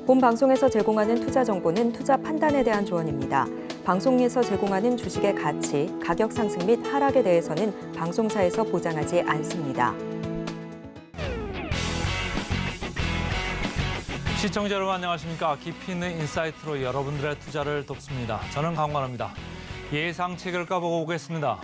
본 방송에서 제공하는 투자 정보는 투자 판단에 대한 조언입니다. 방송에서 제공하는 주식의 가치, 가격 상승 및 하락에 대해서는 방송사에서 보장하지 않습니다. 시청자 여러분 안녕하십니까? 깊이 있는 인사이트로 여러분들의 투자를 돕습니다. 저는 강관호입니다. 예상 체결가 보고 오겠습니다.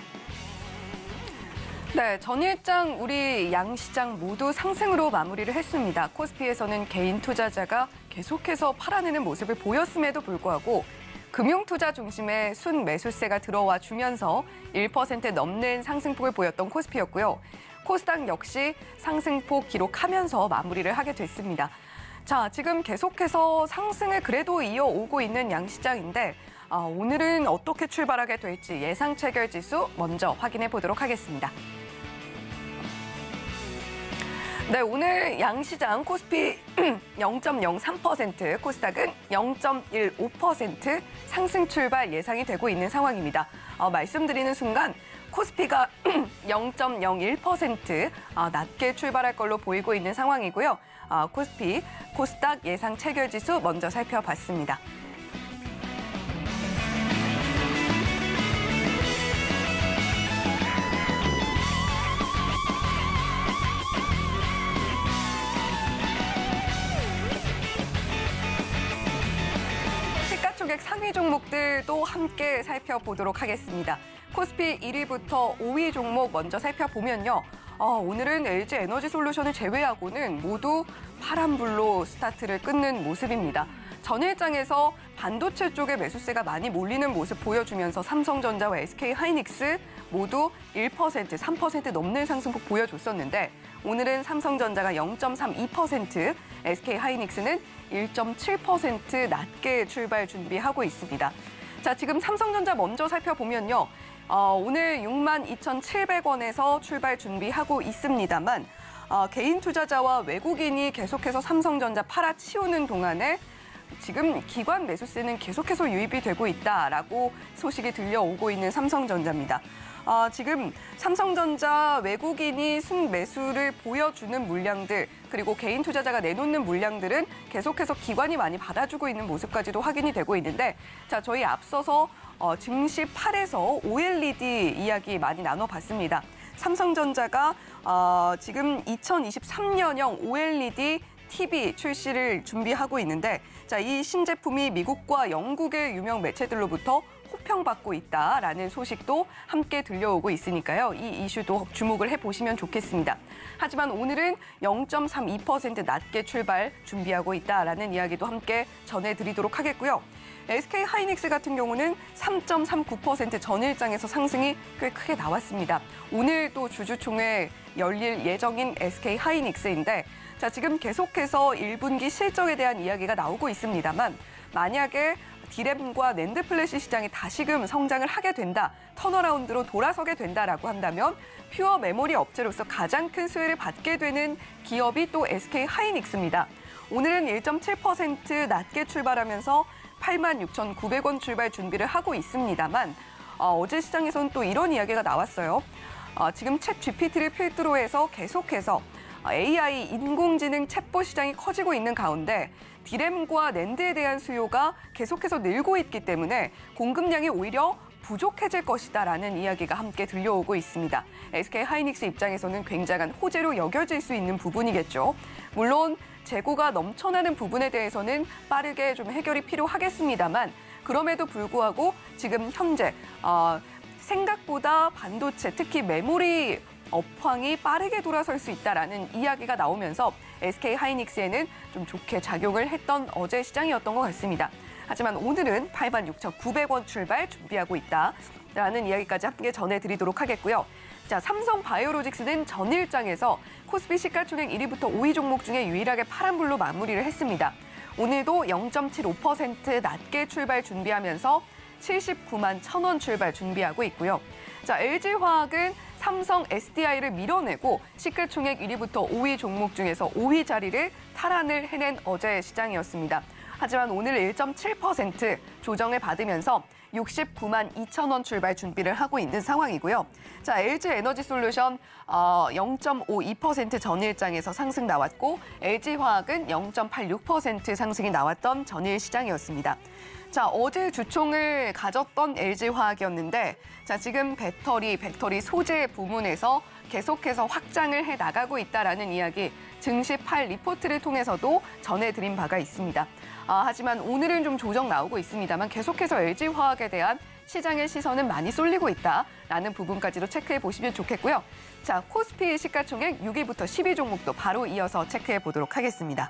네, 전일장 우리 양시장 모두 상승으로 마무리를 했습니다. 코스피에서는 개인 투자자가 계속해서 팔아내는 모습을 보였음에도 불구하고 금융투자 중심의 순매수세가 들어와 주면서 1% 넘는 상승폭을 보였던 코스피였고요. 코스닥 역시 상승폭 기록하면서 마무리를 하게 됐습니다. 자, 지금 계속해서 상승을 그래도 이어오고 있는 양시장인데 오늘은 어떻게 출발하게 될지 예상 체결 지수 먼저 확인해 보도록 하겠습니다. 네, 오늘 양시장 코스피 0.03%, 코스닥은 0.15% 상승 출발 예상이 되고 있는 상황입니다. 말씀드리는 순간 코스피가 0.01% 낮게 출발할 걸로 보이고 있는 상황이고요. 코스피, 코스닥 예상 체결 지수 먼저 살펴봤습니다. 시가총액 상위 종목들도 함께 살펴보도록 하겠습니다. 코스피 1위부터 5위 종목 먼저 살펴보면요. 오늘은 LG에너지솔루션을 제외하고는 모두 파란불로 스타트를 끊는 모습입니다. 전일장에서 반도체 쪽에 매수세가 많이 몰리는 모습 보여주면서 삼성전자와 SK하이닉스 모두 1%, 3% 넘는 상승폭 보여줬었는데 오늘은 삼성전자가 0.32%, SK하이닉스는 1.7% 낮게 출발 준비하고 있습니다. 자, 지금 삼성전자 먼저 살펴보면요. 오늘 62,700원에서 출발 준비하고 있습니다만 개인 투자자와 외국인이 계속해서 삼성전자 팔아치우는 동안에 지금 기관 매수세는 계속해서 유입이 되고 있다라고 소식이 들려오고 있는 삼성전자입니다. 지금 삼성전자 외국인이 순매수를 보여주는 물량들 그리고 개인 투자자가 내놓는 물량들은 계속해서 기관이 많이 받아주고 있는 모습까지도 확인이 되고 있는데 자, 저희 앞서서 증시 8에서 OLED 이야기 많이 나눠봤습니다. 삼성전자가 지금 2023년형 OLED TV 출시를 준비하고 있는데 자, 이 신제품이 미국과 영국의 유명 매체들로부터 호평받고 있다라는 소식도 함께 들려오고 있으니까요. 이 이슈도 주목을 해보시면 좋겠습니다. 하지만 오늘은 0.32% 낮게 출발 준비하고 있다라는 이야기도 함께 전해드리도록 하겠고요. SK하이닉스 같은 경우는 3.39% 전일장에서 상승이 꽤 크게 나왔습니다. 오늘 또 주주총회 열릴 예정인 SK하이닉스인데 자, 지금 계속해서 1분기 실적에 대한 이야기가 나오고 있습니다만 만약에 디램과 낸드 플래시 시장이 다시금 성장을 하게 된다, 턴어라운드로 돌아서게 된다라고 한다면 퓨어 메모리 업체로서 가장 큰 수혜를 받게 되는 기업이 또 SK하이닉스입니다. 오늘은 1.7% 낮게 출발하면서 86,900원 출발 준비를 하고 있습니다만 어제 시장에서는 또 이런 이야기가 나왔어요. 지금 챗 GPT를 필두로 해서 계속해서 AI, 인공지능 챗봇 시장이 커지고 있는 가운데 디램과 낸드에 대한 수요가 계속해서 늘고 있기 때문에 공급량이 오히려 부족해질 것이다라는 이야기가 함께 들려오고 있습니다. SK하이닉스 입장에서는 굉장한 호재로 여겨질 수 있는 부분이겠죠. 물론 재고가 넘쳐나는 부분에 대해서는 빠르게 좀 해결이 필요하겠습니다만 그럼에도 불구하고 지금 현재 생각보다 반도체, 특히 메모리 업황이 빠르게 돌아설 수 있다라는 이야기가 나오면서 SK하이닉스에는 좀 좋게 작용을 했던 어제 시장이었던 것 같습니다. 하지만 오늘은 86,900원 출발 준비하고 있다라는 이야기까지 함께 전해드리도록 하겠고요. 자, 삼성바이오로직스는 전일장에서 코스피 시가총액 1위부터 5위 종목 중에 유일하게 파란불로 마무리를 했습니다. 오늘도 0.75% 낮게 출발 준비하면서 79만 1,000원 출발 준비하고 있고요. 자, LG화학은 삼성 SDI를 밀어내고 시가총액 1위부터 5위 종목 중에서 5위 자리를 탈환을 해낸 어제 시장이었습니다. 하지만 오늘 1.7% 조정을 받으면서 69만 2천 원 출발 준비를 하고 있는 상황이고요. 자, LG 에너지솔루션 0.52% 전일장에서 상승 나왔고 LG화학은 0.86% 상승이 나왔던 전일 시장이었습니다. 자, 어제 주총을 가졌던 LG화학이었는데 자, 지금 배터리 소재 부문에서 계속해서 확장을 해 나가고 있다라는 이야기 증시 8 리포트를 통해서도 전해드린 바가 있습니다. 하지만 오늘은 좀 조정 나오고 있습니다만 계속해서 LG화학에 대한 시장의 시선은 많이 쏠리고 있다라는 부분까지도 체크해 보시면 좋겠고요. 자, 코스피 시가총액 6위부터 10위 종목도 바로 이어서 체크해 보도록 하겠습니다.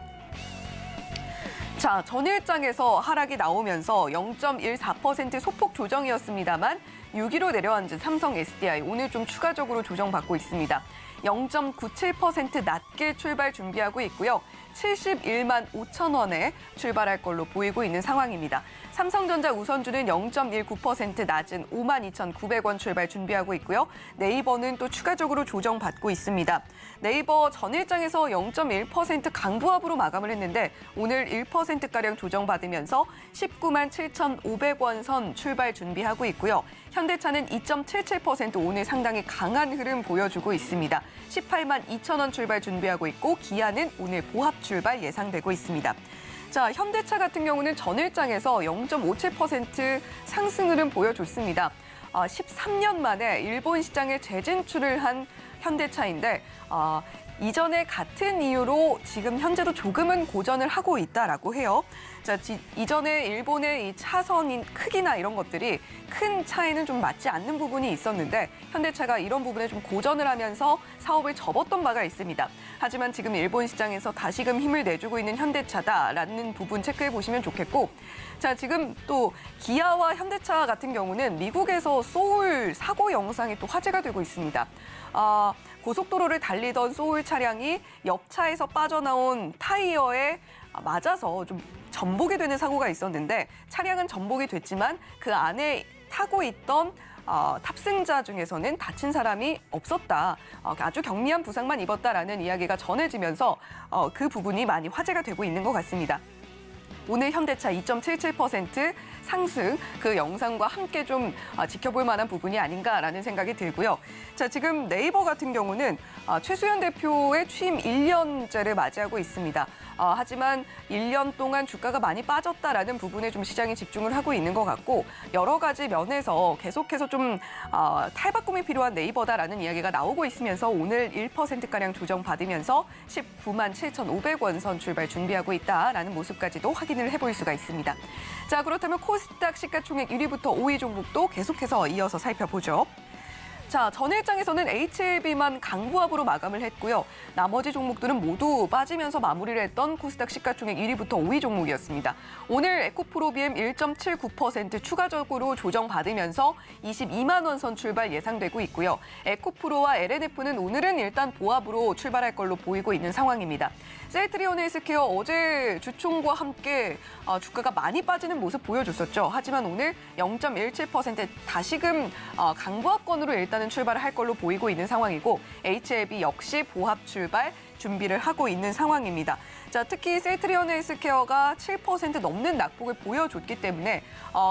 자, 전일장에서 하락이 나오면서 0.14% 소폭 조정이었습니다만 6위로 내려앉은 삼성 SDI 오늘 좀 추가적으로 조정받고 있습니다. 0.97% 낮게 출발 준비하고 있고요. 71만 5천 원에 출발할 걸로 보이고 있는 상황입니다. 삼성전자 우선주는 0.19% 낮은 5만 2,900원 출발 준비하고 있고요. 네이버는 또 추가적으로 조정받고 있습니다. 네이버 전일장에서 0.1% 강보합으로 마감을 했는데 오늘 1%가량 조정받으면서 19만 7,500원 선 출발 준비하고 있고요. 현대차는 2.77% 오늘 상당히 강한 흐름 보여주고 있습니다. 18만 2천 원 출발 준비하고 있고 기아는 오늘 보합 출발 예상되고 있습니다. 자, 현대차 같은 경우는 전일장에서 0.57% 상승 흐름 보여줬습니다. 13년 만에 일본 시장에 재진출을 한 현대차인데 이전에 같은 이유로 지금 현재도 조금은 고전을 하고 있다라고 해요. 자, 이전에 일본의 이 차선인 크기나 이런 것들이 큰 차에는 좀 맞지 않는 부분이 있었는데 현대차가 이런 부분에 좀 고전을 하면서 사업을 접었던 바가 있습니다. 하지만 지금 일본 시장에서 다시금 힘을 내주고 있는 현대차다라는 부분 체크해 보시면 좋겠고 자, 지금 또 기아와 현대차 같은 경우는 미국에서 소울 사고 영상이 또 화제가 되고 있습니다. 고속도로를 달리던 소울 차량이 옆차에서 빠져나온 타이어에 맞아서 좀 전복이 되는 사고가 있었는데 차량은 전복이 됐지만 그 안에 타고 있던 탑승자 중에서는 다친 사람이 없었다. 아주 경미한 부상만 입었다라는 이야기가 전해지면서 그 부분이 많이 화제가 되고 있는 것 같습니다. 오늘 현대차 2.77% 상승, 그 영상과 함께 좀 지켜볼 만한 부분이 아닌가라는 생각이 들고요. 자, 지금 네이버 같은 경우는 최수현 대표의 취임 1년째를 맞이하고 있습니다. 하지만 1년 동안 주가가 많이 빠졌다라는 부분에 좀 시장이 집중을 하고 있는 것 같고 여러 가지 면에서 계속해서 좀 탈바꿈이 필요한 네이버다라는 이야기가 나오고 있으면서 오늘 1%가량 조정받으면서 19만 7,500원 선 출발 준비하고 있다라는 모습까지도 확인을 해볼 수가 있습니다. 자, 그렇다면 코스닥 시가총액 1위부터 5위 종목도 계속해서 이어서 살펴보죠. 자, 전일장에서는 HLB만 강보합으로 마감을 했고요. 나머지 종목들은 모두 빠지면서 마무리를 했던 코스닥 시가총액 1위부터 5위 종목이었습니다. 오늘 에코프로비엠 1.79% 추가적으로 조정받으면서 22만 원 선 출발 예상되고 있고요. 에코프로와 LNF는 오늘은 일단 보합으로 출발할 걸로 보이고 있는 상황입니다. 셀트리온 헬스케어 어제 주총과 함께 주가가 많이 빠지는 모습 보여줬었죠. 하지만 오늘 0.17% 다시금 강보합권으로 일단은 출발을 할 걸로 보이고 있는 상황이고 HLB 역시 보합 출발 준비를 하고 있는 상황입니다. 자, 특히 셀트리온 헬스케어가 7% 넘는 낙폭을 보여줬기 때문에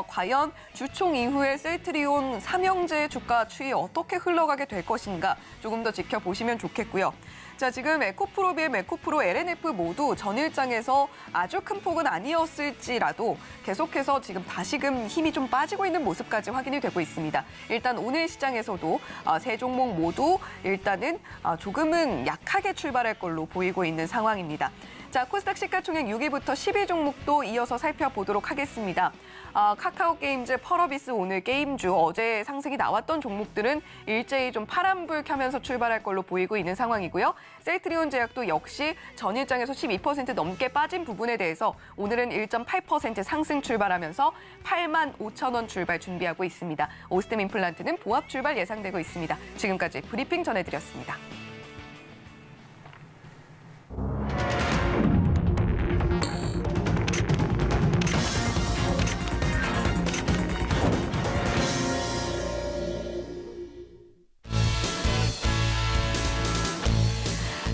과연 주총 이후에 셀트리온 삼형제 주가 추이 어떻게 흘러가게 될 것인가 조금 더 지켜보시면 좋겠고요. 자, 지금 에코프로비엠, 에코프로, LNF 모두 전일장에서 아주 큰 폭은 아니었을지라도 계속해서 지금 다시금 힘이 좀 빠지고 있는 모습까지 확인이 되고 있습니다. 일단 오늘 시장에서도 세 종목 모두 일단은 조금은 약하게 출발할 걸로 보이고 있는 상황입니다. 자, 코스닥 시가총액 6위부터 10위 종목도 이어서 살펴보도록 하겠습니다. 카카오게임즈, 펄어비스 오늘 게임주 어제 상승이 나왔던 종목들은 일제히 좀 파란불 켜면서 출발할 걸로 보이고 있는 상황이고요. 셀트리온 제약도 역시 전일장에서 12% 넘게 빠진 부분에 대해서 오늘은 1.8% 상승 출발하면서 8만 5천 원 출발 준비하고 있습니다. 오스템 임플란트는 보합 출발 예상되고 있습니다. 지금까지 브리핑 전해드렸습니다.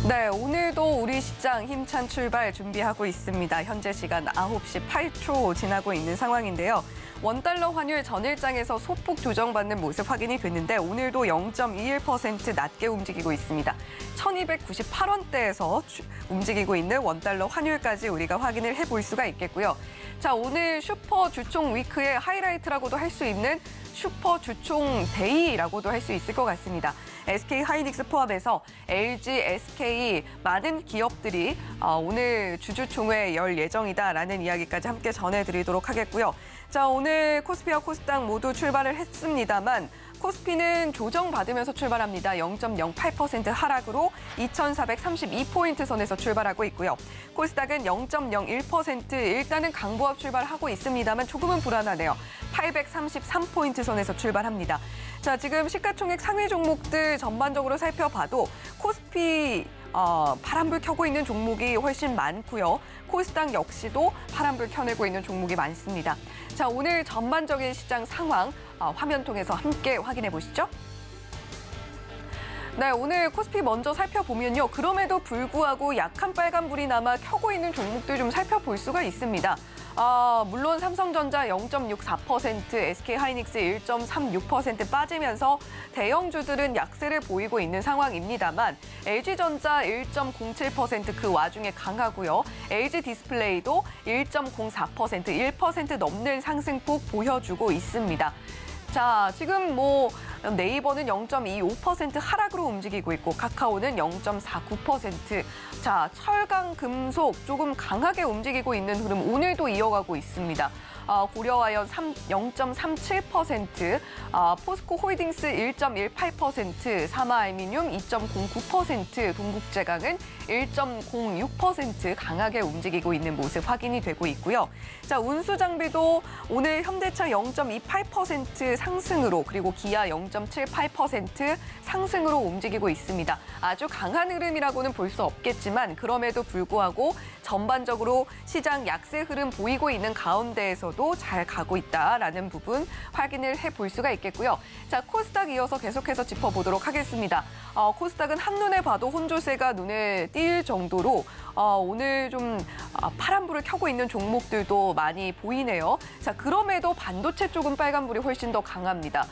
네, 오늘도 우리 코스피 시장 힘찬 출발 준비하고 있습니다. 현재 시간 9시 8초 지나고 있는 상황인데요. 원달러 환율 전일장에서 소폭 조정받는 모습 확인이 됐는데 오늘도 0.21% 낮게 움직이고 있습니다. 1298원대에서 움직이고 있는 원달러 환율까지 우리가 확인을 해볼 수가 있겠고요. 자, 오늘 슈퍼 주총 위크의 하이라이트라고도 할 수 있는 슈퍼 주총 데이라고도 할 수 있을 것 같습니다. SK 하이닉스 포함해서 LG, SK 많은 기업들이 오늘 주주총회 열 예정이다라는 이야기까지 함께 전해드리도록 하겠고요. 자, 오늘 코스피와 코스닥 모두 출발을 했습니다만 코스피는 조정받으면서 출발합니다. 0.08% 하락으로 2,432포인트 선에서 출발하고 있고요. 코스닥은 0.01% 일단은 강보합 출발하고 있습니다만 조금은 불안하네요. 833포인트 선에서 출발합니다. 자, 지금 시가총액 상위 종목들 전반적으로 살펴봐도 코스피 파란불 켜고 있는 종목이 훨씬 많고요. 코스닥 역시도 파란불 켜내고 있는 종목이 많습니다. 자, 오늘 전반적인 시장 상황 화면 통해서 함께 확인해 보시죠. 네, 오늘 코스피 먼저 살펴보면요. 그럼에도 불구하고 약한 빨간불이 남아 켜고 있는 종목들 좀 살펴볼 수가 있습니다. 물론 삼성전자 0.64%, SK하이닉스 1.36% 빠지면서 대형주들은 약세를 보이고 있는 상황입니다만 LG전자 1.07% 그 와중에 강하고요. LG디스플레이도 1.04%, 1% 넘는 상승폭 보여주고 있습니다. 자, 지금 네이버는 0.25% 하락으로 움직이고 있고 카카오는 0.49%. 자, 철강, 금속 조금 강하게 움직이고 있는 흐름 오늘도 이어가고 있습니다. 고려아연 0.37%, 포스코 홀딩스 1.18%, 사마알미늄 2.09%, 동국제강은 1.06% 강하게 움직이고 있는 모습 확인이 되고 있고요. 자, 운수장비도 오늘 현대차 0.28% 상승으로 그리고 기아 0.78% 상승으로 움직이고 있습니다. 아주 강한 흐름이라고는 볼 수 없겠지만 그럼에도 불구하고 전반적으로 시장 약세 흐름 보이고 있는 가운데에서도 잘 가고 있다라는 부분 확인을 해볼 수가 있겠고요. 자, 코스닥 이어서 계속해서 짚어보도록 하겠습니다. 코스닥은 한눈에 봐도 혼조세가 눈에 띌 정도로 오늘 좀 파란불을 켜고 있는 종목들도 많이 보이네요. 자, 그럼에도 반도체 쪽은 빨간불이 훨씬 더 강합니다.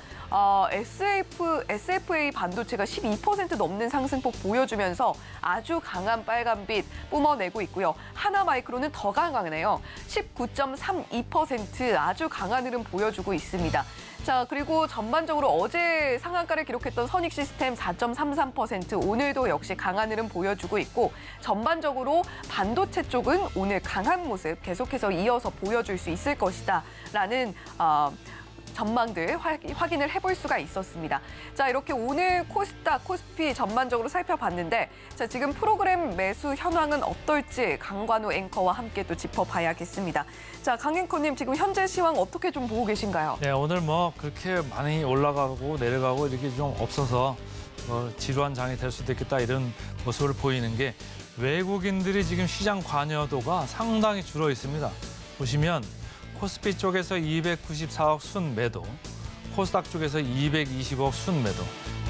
SFA 반도체가 12% 넘는 상승폭 보여주면서 아주 강한 빨간빛 뿜어내고 있고요. 하나마이크로는 더 강하네요. 19.32% 아주 강한 흐름 보여주고 있습니다. 자, 그리고 전반적으로 어제 상한가를 기록했던 선익시스템 4.33%, 오늘도 역시 강한 흐름 보여주고 있고 전반적으로 반도체 쪽은 오늘 강한 모습 계속해서 이어서 보여줄 수 있을 것이다라는 전망들 확인을 해볼 수가 있었습니다. 자, 이렇게 오늘 코스닥, 코스피 전반적으로 살펴봤는데 자, 지금 프로그램 매수 현황은 어떨지 강관우 앵커와 함께 또 짚어봐야겠습니다. 자, 강 앵커님 지금 현재 시황 어떻게 좀 보고 계신가요? 네, 오늘 그렇게 많이 올라가고 내려가고 이렇게 좀 없어서 지루한 장이 될 수도 있겠다 이런 모습을 보이는 게 외국인들이 지금 시장 관여도가 상당히 줄어 있습니다. 보시면 코스피 쪽에서 294억 순매도, 코스닥 쪽에서 220억 순매도,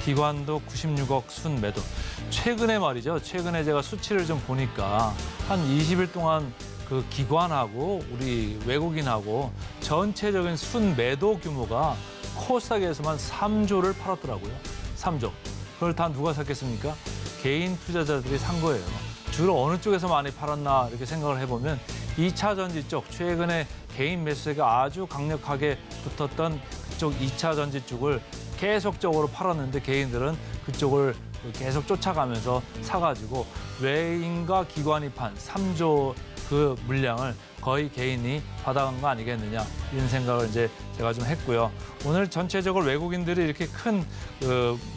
기관도 96억 순매도. 최근에 말이죠. 최근에 제가 수치를 좀 보니까 한 20일 동안 그 기관하고 우리 외국인하고 전체적인 순매도 규모가 코스닥에서만 3조를 팔았더라고요. 3조. 그걸 다 누가 샀겠습니까? 개인 투자자들이 산 거예요. 주로 어느 쪽에서 많이 팔았나 이렇게 생각을 해보면 2차 전지 쪽, 최근에 개인 매수세가 아주 강력하게 붙었던 그쪽 2차 전지 쪽을 계속적으로 팔았는데 개인들은 그쪽을 계속 쫓아가면서 사가지고 외인과 기관이 판 3조 그 물량을 거의 개인이 받아간 거 아니겠느냐 이런 생각을 이제 제가 좀 했고요. 오늘 전체적으로 외국인들이 이렇게 큰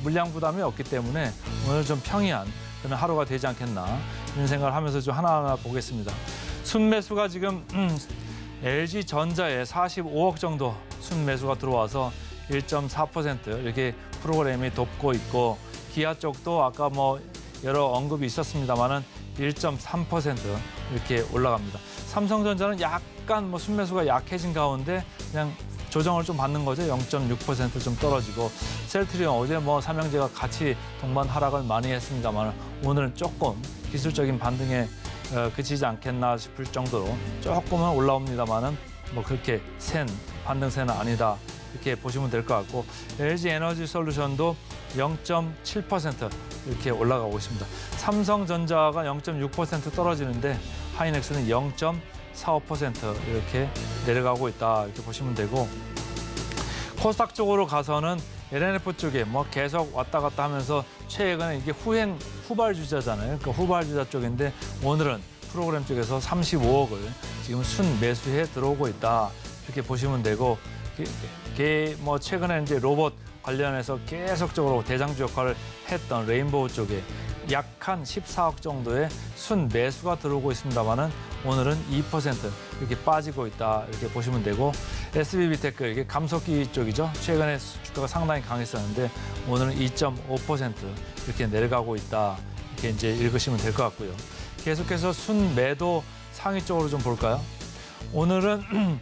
물량 부담이 없기 때문에 오늘 좀 평이한 그런 하루가 되지 않겠나 이런 생각을 하면서 좀 하나하나 보겠습니다. 순매수가 지금 LG전자에 45억 정도 순매수가 들어와서 1.4% 이렇게 프로그램이 돕고 있고 기아 쪽도 아까 여러 언급이 있었습니다만은 1.3% 이렇게 올라갑니다. 삼성전자는 약간 순매수가 약해진 가운데 그냥 조정을 좀 받는 거죠. 0.6% 떨어지고 셀트리온 어제 뭐 삼형제가 같이 동반 하락을 많이 했습니다만 오늘은 조금 기술적인 반등에 그치지 않겠나 싶을 정도로 조금은 올라옵니다만은 뭐 그렇게 반등세는 아니다. 이렇게 보시면 될 것 같고 LG 에너지 솔루션도 0.7% 이렇게 올라가고 있습니다. 삼성전자가 0.6% 떨어지는데 하이닉스는 0.45% 이렇게 내려가고 있다 이렇게 보시면 되고 코스닥 쪽으로 가서는 LNF 쪽에 뭐 계속 왔다 갔다 하면서 최근에 이게 후발주자잖아요. 그러니까 후발주자 쪽인데 오늘은 프로그램 쪽에서 35억을 지금 순매수해 들어오고 있다 이렇게 보시면 되고 뭐 최근에 이제 로봇 관련해서 계속적으로 대장주 역할을 했던 레인보우 쪽에 약 한 14억 정도의 순매수가 들어오고 있습니다만은 오늘은 2% 이렇게 빠지고 있다 이렇게 보시면 되고 SBB테크 이게 감속기 쪽이죠. 최근에 주가가 상당히 강했었는데 오늘은 2.5% 이렇게 내려가고 있다 이렇게 이제 읽으시면 될 것 같고요. 계속해서 순매도 상위 쪽으로 좀 볼까요? 오늘은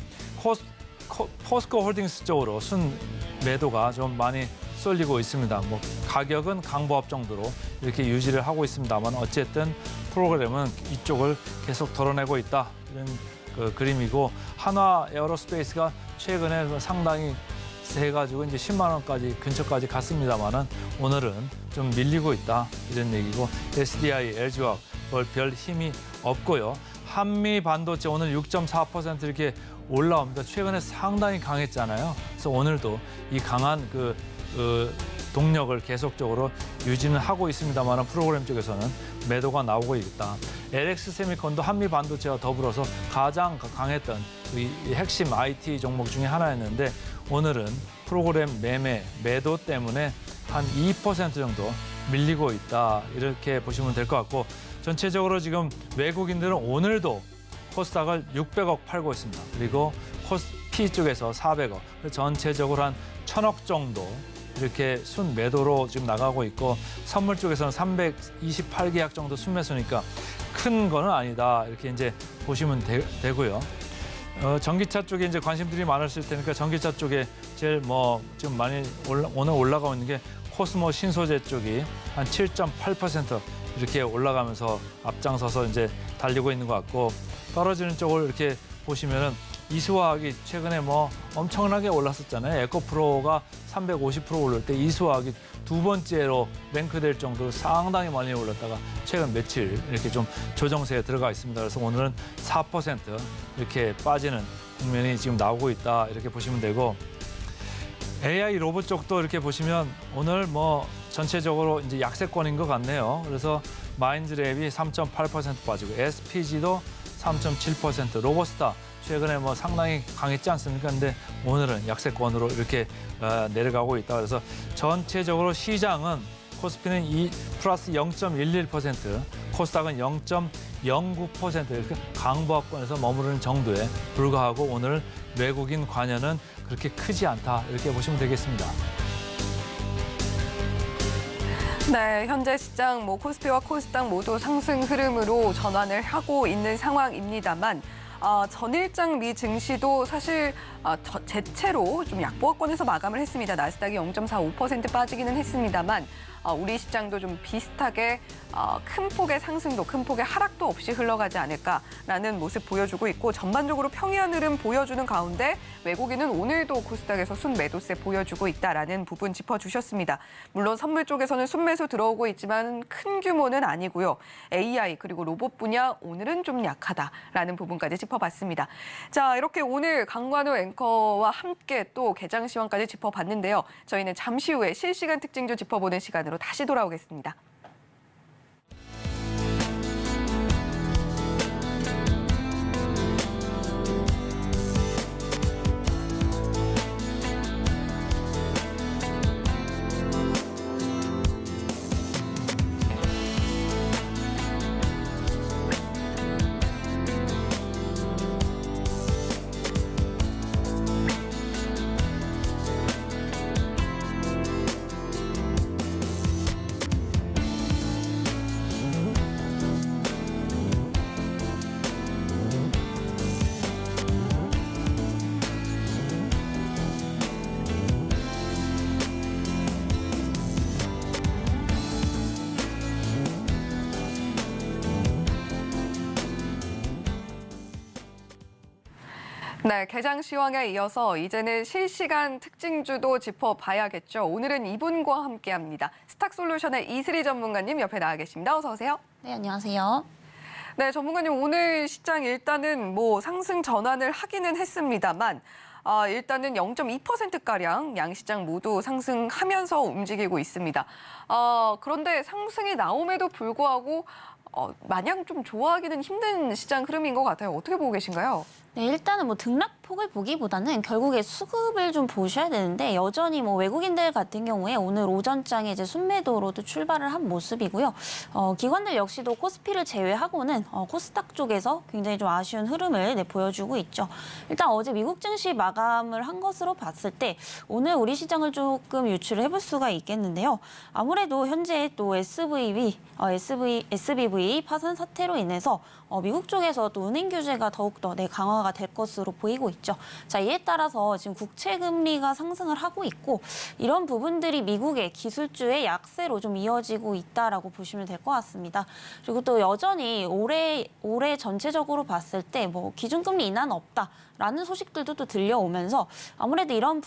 포스코 홀딩스 쪽으로 순매도가 좀 많이 쏠리고 있습니다. 뭐 가격은 강보합 정도로 이렇게 유지를 하고 있습니다만 어쨌든 프로그램은 이쪽을 계속 덜어내고 있다 이런 그 그림이고 한화 에어로스페이스가 최근에 상당히 세가지고 이제 10만 원까지 근처까지 갔습니다만은 오늘은 좀 밀리고 있다 이런 얘기고 SDI, LG화학 별 힘이 없고요. 한미 반도체 오늘 6.4% 이렇게 올라옵니다. 최근에 상당히 강했잖아요. 그래서 오늘도 이 강한 그 동력을 계속적으로 유지는 하고 있습니다만 프로그램 쪽에서는 매도가 나오고 있다. LX 세미콘도 한미 반도체와 더불어서 가장 강했던 이 핵심 IT 종목 중에 하나였는데 오늘은 프로그램 매도 때문에 한 2% 정도 밀리고 있다. 이렇게 보시면 될 것 같고 전체적으로 지금 외국인들은 오늘도 코스닥을 600억 팔고 있습니다. 그리고 P 쪽에서 400억, 전체적으로 한 1,000억 정도 이렇게 순매도로 지금 나가고 있고 선물 쪽에서는 328계약 정도 순매수니까 큰 거는 아니다. 이렇게 이제 보시면 되고요. 전기차 쪽에 이제 관심들이 많으실 테니까 전기차 쪽에 제일 뭐 지금 많이 오늘 올라가고 있는 게 코스모 신소재 쪽이 한 7.8% 이렇게 올라가면서 앞장서서 이제 달리고 있는 것 같고 떨어지는 쪽을 이렇게 보시면은 이수화학이 최근에 뭐 엄청나게 올랐었잖아요. 에코프로가 350% 오를 때 이수화학이 두 번째로 랭크될 정도로 상당히 많이 올랐다가 최근 며칠 이렇게 좀 조정세에 들어가 있습니다. 그래서 오늘은 4% 이렇게 빠지는 국면이 지금 나오고 있다 이렇게 보시면 되고 AI 로봇 쪽도 이렇게 보시면 오늘 뭐 전체적으로 이제 약세권인 것 같네요. 그래서 마인드랩이 3.8% 빠지고 SPG도 3.7%, 로보스타 최근에 뭐 상당히 강했지 않습니까? 근데 오늘은 약세권으로 이렇게 내려가고 있다. 그래서 전체적으로 시장은 코스피는 플러스 0.11%, 코스닥은 0.09% 이렇게 강보합권에서 머무르는 정도에 불과하고 오늘 외국인 관여는 그렇게 크지 않다. 이렇게 보시면 되겠습니다. 네, 현재 시장 코스피와 코스닥 모두 상승 흐름으로 전환을 하고 있는 상황입니다만 전일장 미 증시도 사실 대체로 좀 약보합권에서 마감을 했습니다. 나스닥이 0.45% 빠지기는 했습니다만 우리 시장도 좀 비슷하게 큰 폭의 상승도 큰 폭의 하락도 없이 흘러가지 않을까라는 모습 보여주고 있고 전반적으로 평이한 흐름 보여주는 가운데 외국인은 오늘도 코스닥에서 순매도세 보여주고 있다라는 부분 짚어주셨습니다. 물론 선물 쪽에서는 순매수 들어오고 있지만 큰 규모는 아니고요. AI 그리고 로봇 분야 오늘은 좀 약하다라는 부분까지 짚어봤습니다. 자, 이렇게 오늘 강관우 앵커와 함께 또 개장 시황까지 짚어봤는데요. 저희는 잠시 후에 실시간 특징주 짚어보는 시간으로 다시 돌아오겠습니다. 네, 개장 시황에 이어서 이제는 실시간 특징주도 짚어봐야겠죠. 오늘은 이분과 함께합니다. 스탁솔루션의 이슬희 전문가님 옆에 나와 계십니다. 어서 오세요. 네, 안녕하세요. 네, 전문가님 오늘 시장 일단은 상승 전환을 하기는 했습니다만 일단은 0.2%가량 양시장 모두 상승하면서 움직이고 있습니다. 그런데 상승이 나옴에도 불구하고 마냥 좀 좋아하기는 힘든 시장 흐름인 것 같아요. 어떻게 보고 계신가요? 네, 일단은 등락폭을 보기보다는 결국에 수급을 좀 보셔야 되는데 여전히 외국인들 같은 경우에 오늘 오전장에 이제 순매도로도 출발을 한 모습이고요. 기관들 역시도 코스피를 제외하고는 코스닥 쪽에서 굉장히 좀 아쉬운 흐름을 보여주고 있죠. 일단 어제 미국 증시 마감을 한 것으로 봤을 때 오늘 우리 시장을 조금 유추를 해볼 수가 있겠는데요. 아무래도 현재 또 SBV 파산 사태로 인해서 미국 쪽에서 또 은행 규제가 더욱더 강화가 될 것으로 보이고 있죠. 자, 이에 따라서 지금 국채 금리가 상승을 하고 있고 이런 부분들이 미국의 기술주의 약세로 좀 이어지고 있다라고 보시면 될 것 같습니다. 그리고 또 여전히 올해 전체적으로 봤을 때 기준금리 인하는 없다라는 소식들도 또 들려오면서 아무래도 이런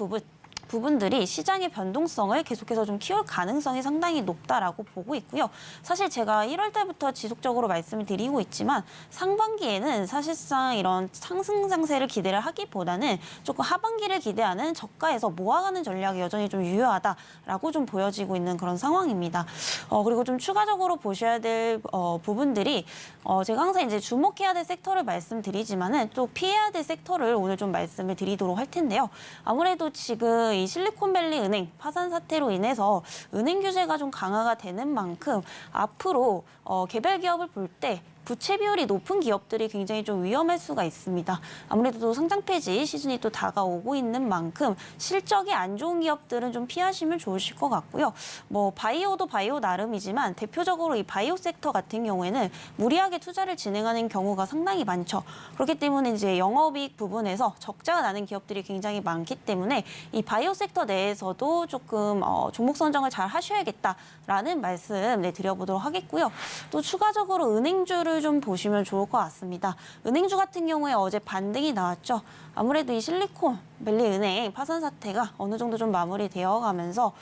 부분들이 시장의 변동성을 계속해서 좀 키울 가능성이 상당히 높다라고 보고 있고요. 사실 제가 1월 달부터 지속적으로 말씀을 드리고 있지만 상반기에는 사실상 이런 상승 장세를 기대를 하기보다는 조금 하반기를 기대하는 저가에서 모아가는 전략이 여전히 좀 유효하다라고 좀 보여지고 있는 그런 상황입니다. 그리고 좀 추가적으로 보셔야 될 부분들이 제가 항상 이제 주목해야 될 섹터를 말씀드리지만은 또 피해야 될 섹터를 오늘 좀 말씀을 드리도록 할 텐데요. 아무래도 지금 이 실리콘밸리 은행 파산 사태로 인해서 은행 규제가 좀 강화가 되는 만큼 앞으로 개별 기업을 볼 때 부채 비율이 높은 기업들이 굉장히 좀 위험할 수가 있습니다. 아무래도 또 상장 폐지 시즌이 또 다가오고 있는 만큼 실적이 안 좋은 기업들은 좀 피하시면 좋으실 것 같고요. 바이오도 바이오 나름이지만 대표적으로 이 바이오 섹터 같은 경우에는 무리하게 투자를 진행하는 경우가 상당히 많죠. 그렇기 때문에 이제 영업이익 부분에서 적자가 나는 기업들이 굉장히 많기 때문에 이 바이오 섹터 내에서도 조금 종목 선정을 잘 하셔야겠다라는 말씀 드려보도록 하겠고요. 또 추가적으로 은행주를 좀 보시면 좋을 것 같습니다. 은행주 같은 경우에 어제 반등이 나왔죠. 아무래도 이 실리콘밸리 은행 파산 사태가 어느 정도 좀 마무리되어 가면서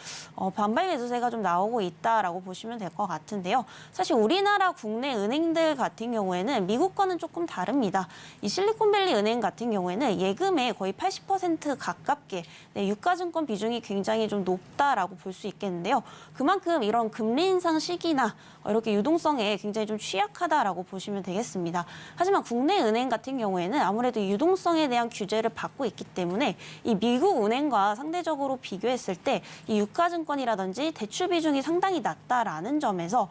반발 매수세가 좀 나오고 있다라고 보시면 될 것 같은데요. 사실 우리나라 국내 은행들 같은 경우에는 미국과는 조금 다릅니다. 이 실리콘밸리 은행 같은 경우에는 예금의 거의 80% 가깝게 유가증권 비중이 굉장히 좀 높다라고 볼 수 있겠는데요. 그만큼 이런 금리 인상 시기나 이렇게 유동성에 굉장히 좀 취약하다라고 보시면 되겠습니다. 하지만 국내 은행 같은 경우에는 아무래도 유동성에 대한 규제를 받고 있기 때문에 이 미국 은행과 상대적으로 비교했을 때 이 유가증권이라든지 대출 비중이 상당히 낮다라는 점에서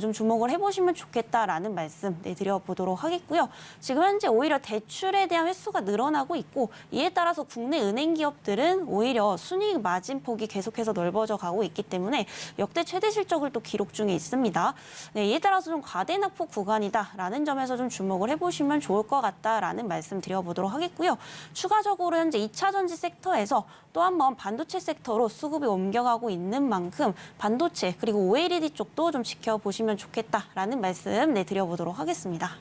좀 주목을 해보시면 좋겠다라는 말씀 드려보도록 하겠고요. 지금 현재 오히려 대출에 대한 횟수가 늘어나고 있고 이에 따라서 국내 은행 기업들은 오히려 순이익 마진 폭이 계속해서 넓어져 가고 있기 때문에 역대 최대 실적을 또 기록 중에 있습니다. 이에 따라서 좀 과대 낙폭 구간이다라는 점에서 좀 주목을 해보시면 좋을 것 같다라는 말씀 드려보도록 하겠고요. 추가적으로 현재 2차 전지 섹터에서 또 한 번 반도체 섹터로 수급이 옮겨가고 있는 만큼 반도체 그리고 OLED 쪽도 좀 지켜보시면 좋겠다라는 말씀 드려보도록 하겠습니다.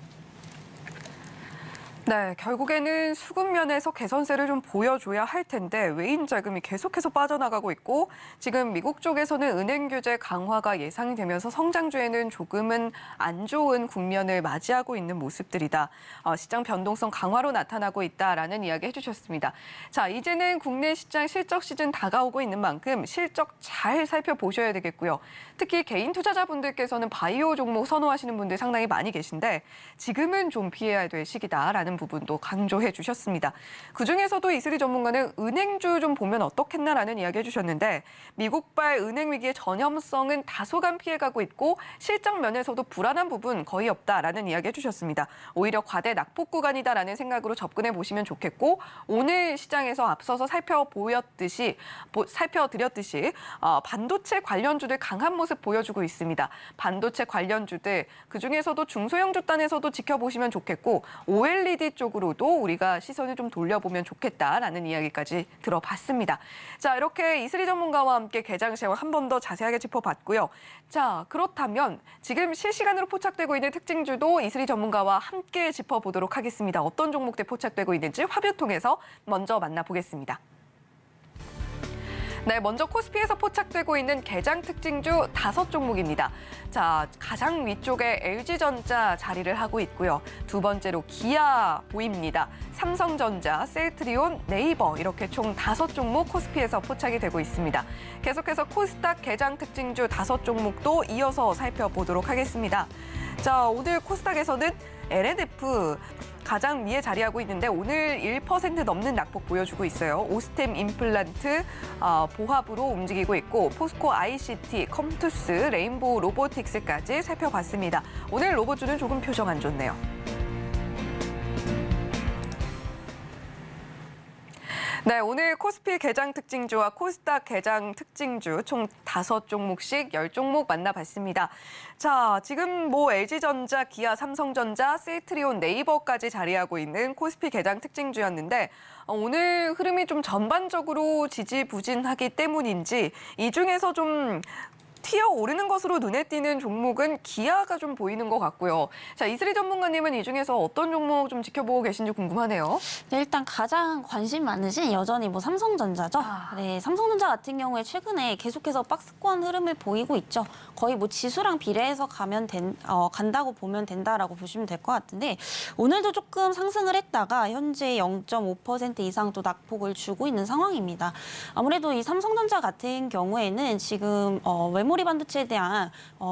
네, 결국에는 수급 면에서 개선세를 좀 보여줘야 할 텐데 외인 자금이 계속해서 빠져나가고 있고 지금 미국 쪽에서는 은행 규제 강화가 예상이 되면서 성장주에는 조금은 안 좋은 국면을 맞이하고 있는 모습들이다. 시장 변동성 강화로 나타나고 있다라는 이야기 해주셨습니다. 자, 이제는 국내 시장 실적 시즌 다가오고 있는 만큼 실적 잘 살펴보셔야 되겠고요. 특히 개인 투자자분들께서는 바이오 종목 선호하시는 분들 상당히 많이 계신데 지금은 좀 피해야 될 시기다라는 부분도 강조해 주셨습니다. 그중에서도 이슬희 전문가는 은행주 좀 보면 어떻겠나라는 이야기 해주셨는데 미국발 은행 위기의 전염성은 다소간 피해가고 있고 실적 면에서도 불안한 부분 거의 없다라는 이야기 해주셨습니다. 오히려 과대 낙폭 구간이다라는 생각으로 접근해 보시면 좋겠고 오늘 시장에서 앞서서 살펴드렸듯이 반도체 관련주들 강한 모습 보여주고 있습니다. 반도체 관련주들 그중에서도 중소형 주단에서도 지켜보시면 좋겠고 OLED LED 쪽으로도 우리가 시선을 좀 돌려보면 좋겠다라는 이야기까지 들어봤습니다. 자, 이렇게 이슬이 전문가와 함께 개장 시황을 한 번 더 자세하게 짚어봤고요. 자, 그렇다면 지금 실시간으로 포착되고 있는 특징주도 이슬이 전문가와 함께 짚어보도록 하겠습니다. 어떤 종목들 포착되고 있는지 화면 통해서 먼저 만나보겠습니다. 네, 먼저 코스피에서 포착되고 있는 개장 특징주 5종목입니다. 자, 가장 위쪽에 LG전자 자리를 하고 있고요. 두 번째로 기아 보입니다. 삼성전자, 셀트리온, 네이버 이렇게 총 5종목 코스피에서 포착이 되고 있습니다. 계속해서 코스닥 개장 특징주 5종목도 이어서 살펴보도록 하겠습니다. 자, 오늘 코스닥에서는 LNF 가장 위에 자리하고 있는데 오늘 1% 넘는 낙폭 보여주고 있어요. 오스템 임플란트 보합으로 움직이고 있고 포스코 ICT, 컴투스, 레인보우 로보틱스까지 살펴봤습니다. 오늘 로봇주는 조금 표정 안 좋네요. 네, 오늘 코스피 개장 특징주와 코스닥 개장 특징주 총 5종목씩 10종목 만나봤습니다. 자, 지금 뭐 LG전자, 기아, 삼성전자, 셀트리온, 네이버까지 자리하고 있는 코스피 개장 특징주였는데 오늘 흐름이 좀 전반적으로 지지부진하기 때문인지 이 중에서 좀 튀어오르는 것으로 눈에 띄는 종목은 기아가 좀 보이는 것 같고요. 자, 이슬이 전문가님은 이 중에서 어떤 종목 좀 지켜보고 계신지 궁금하네요. 네, 일단 가장 관심 많으신 여전히 뭐 삼성전자죠. 네, 삼성전자 같은 경우에 최근에 계속해서 박스권 흐름을 보이고 있죠. 거의 뭐 지수랑 비례해서 간다고 보면 된다라고 보시면 될 것 같은데 오늘도 조금 상승을 했다가 현재 0.5% 이상 또 낙폭을 주고 있는 상황입니다. 아무래도 이 삼성전자 같은 경우에는 지금 메모리 반도체에 대한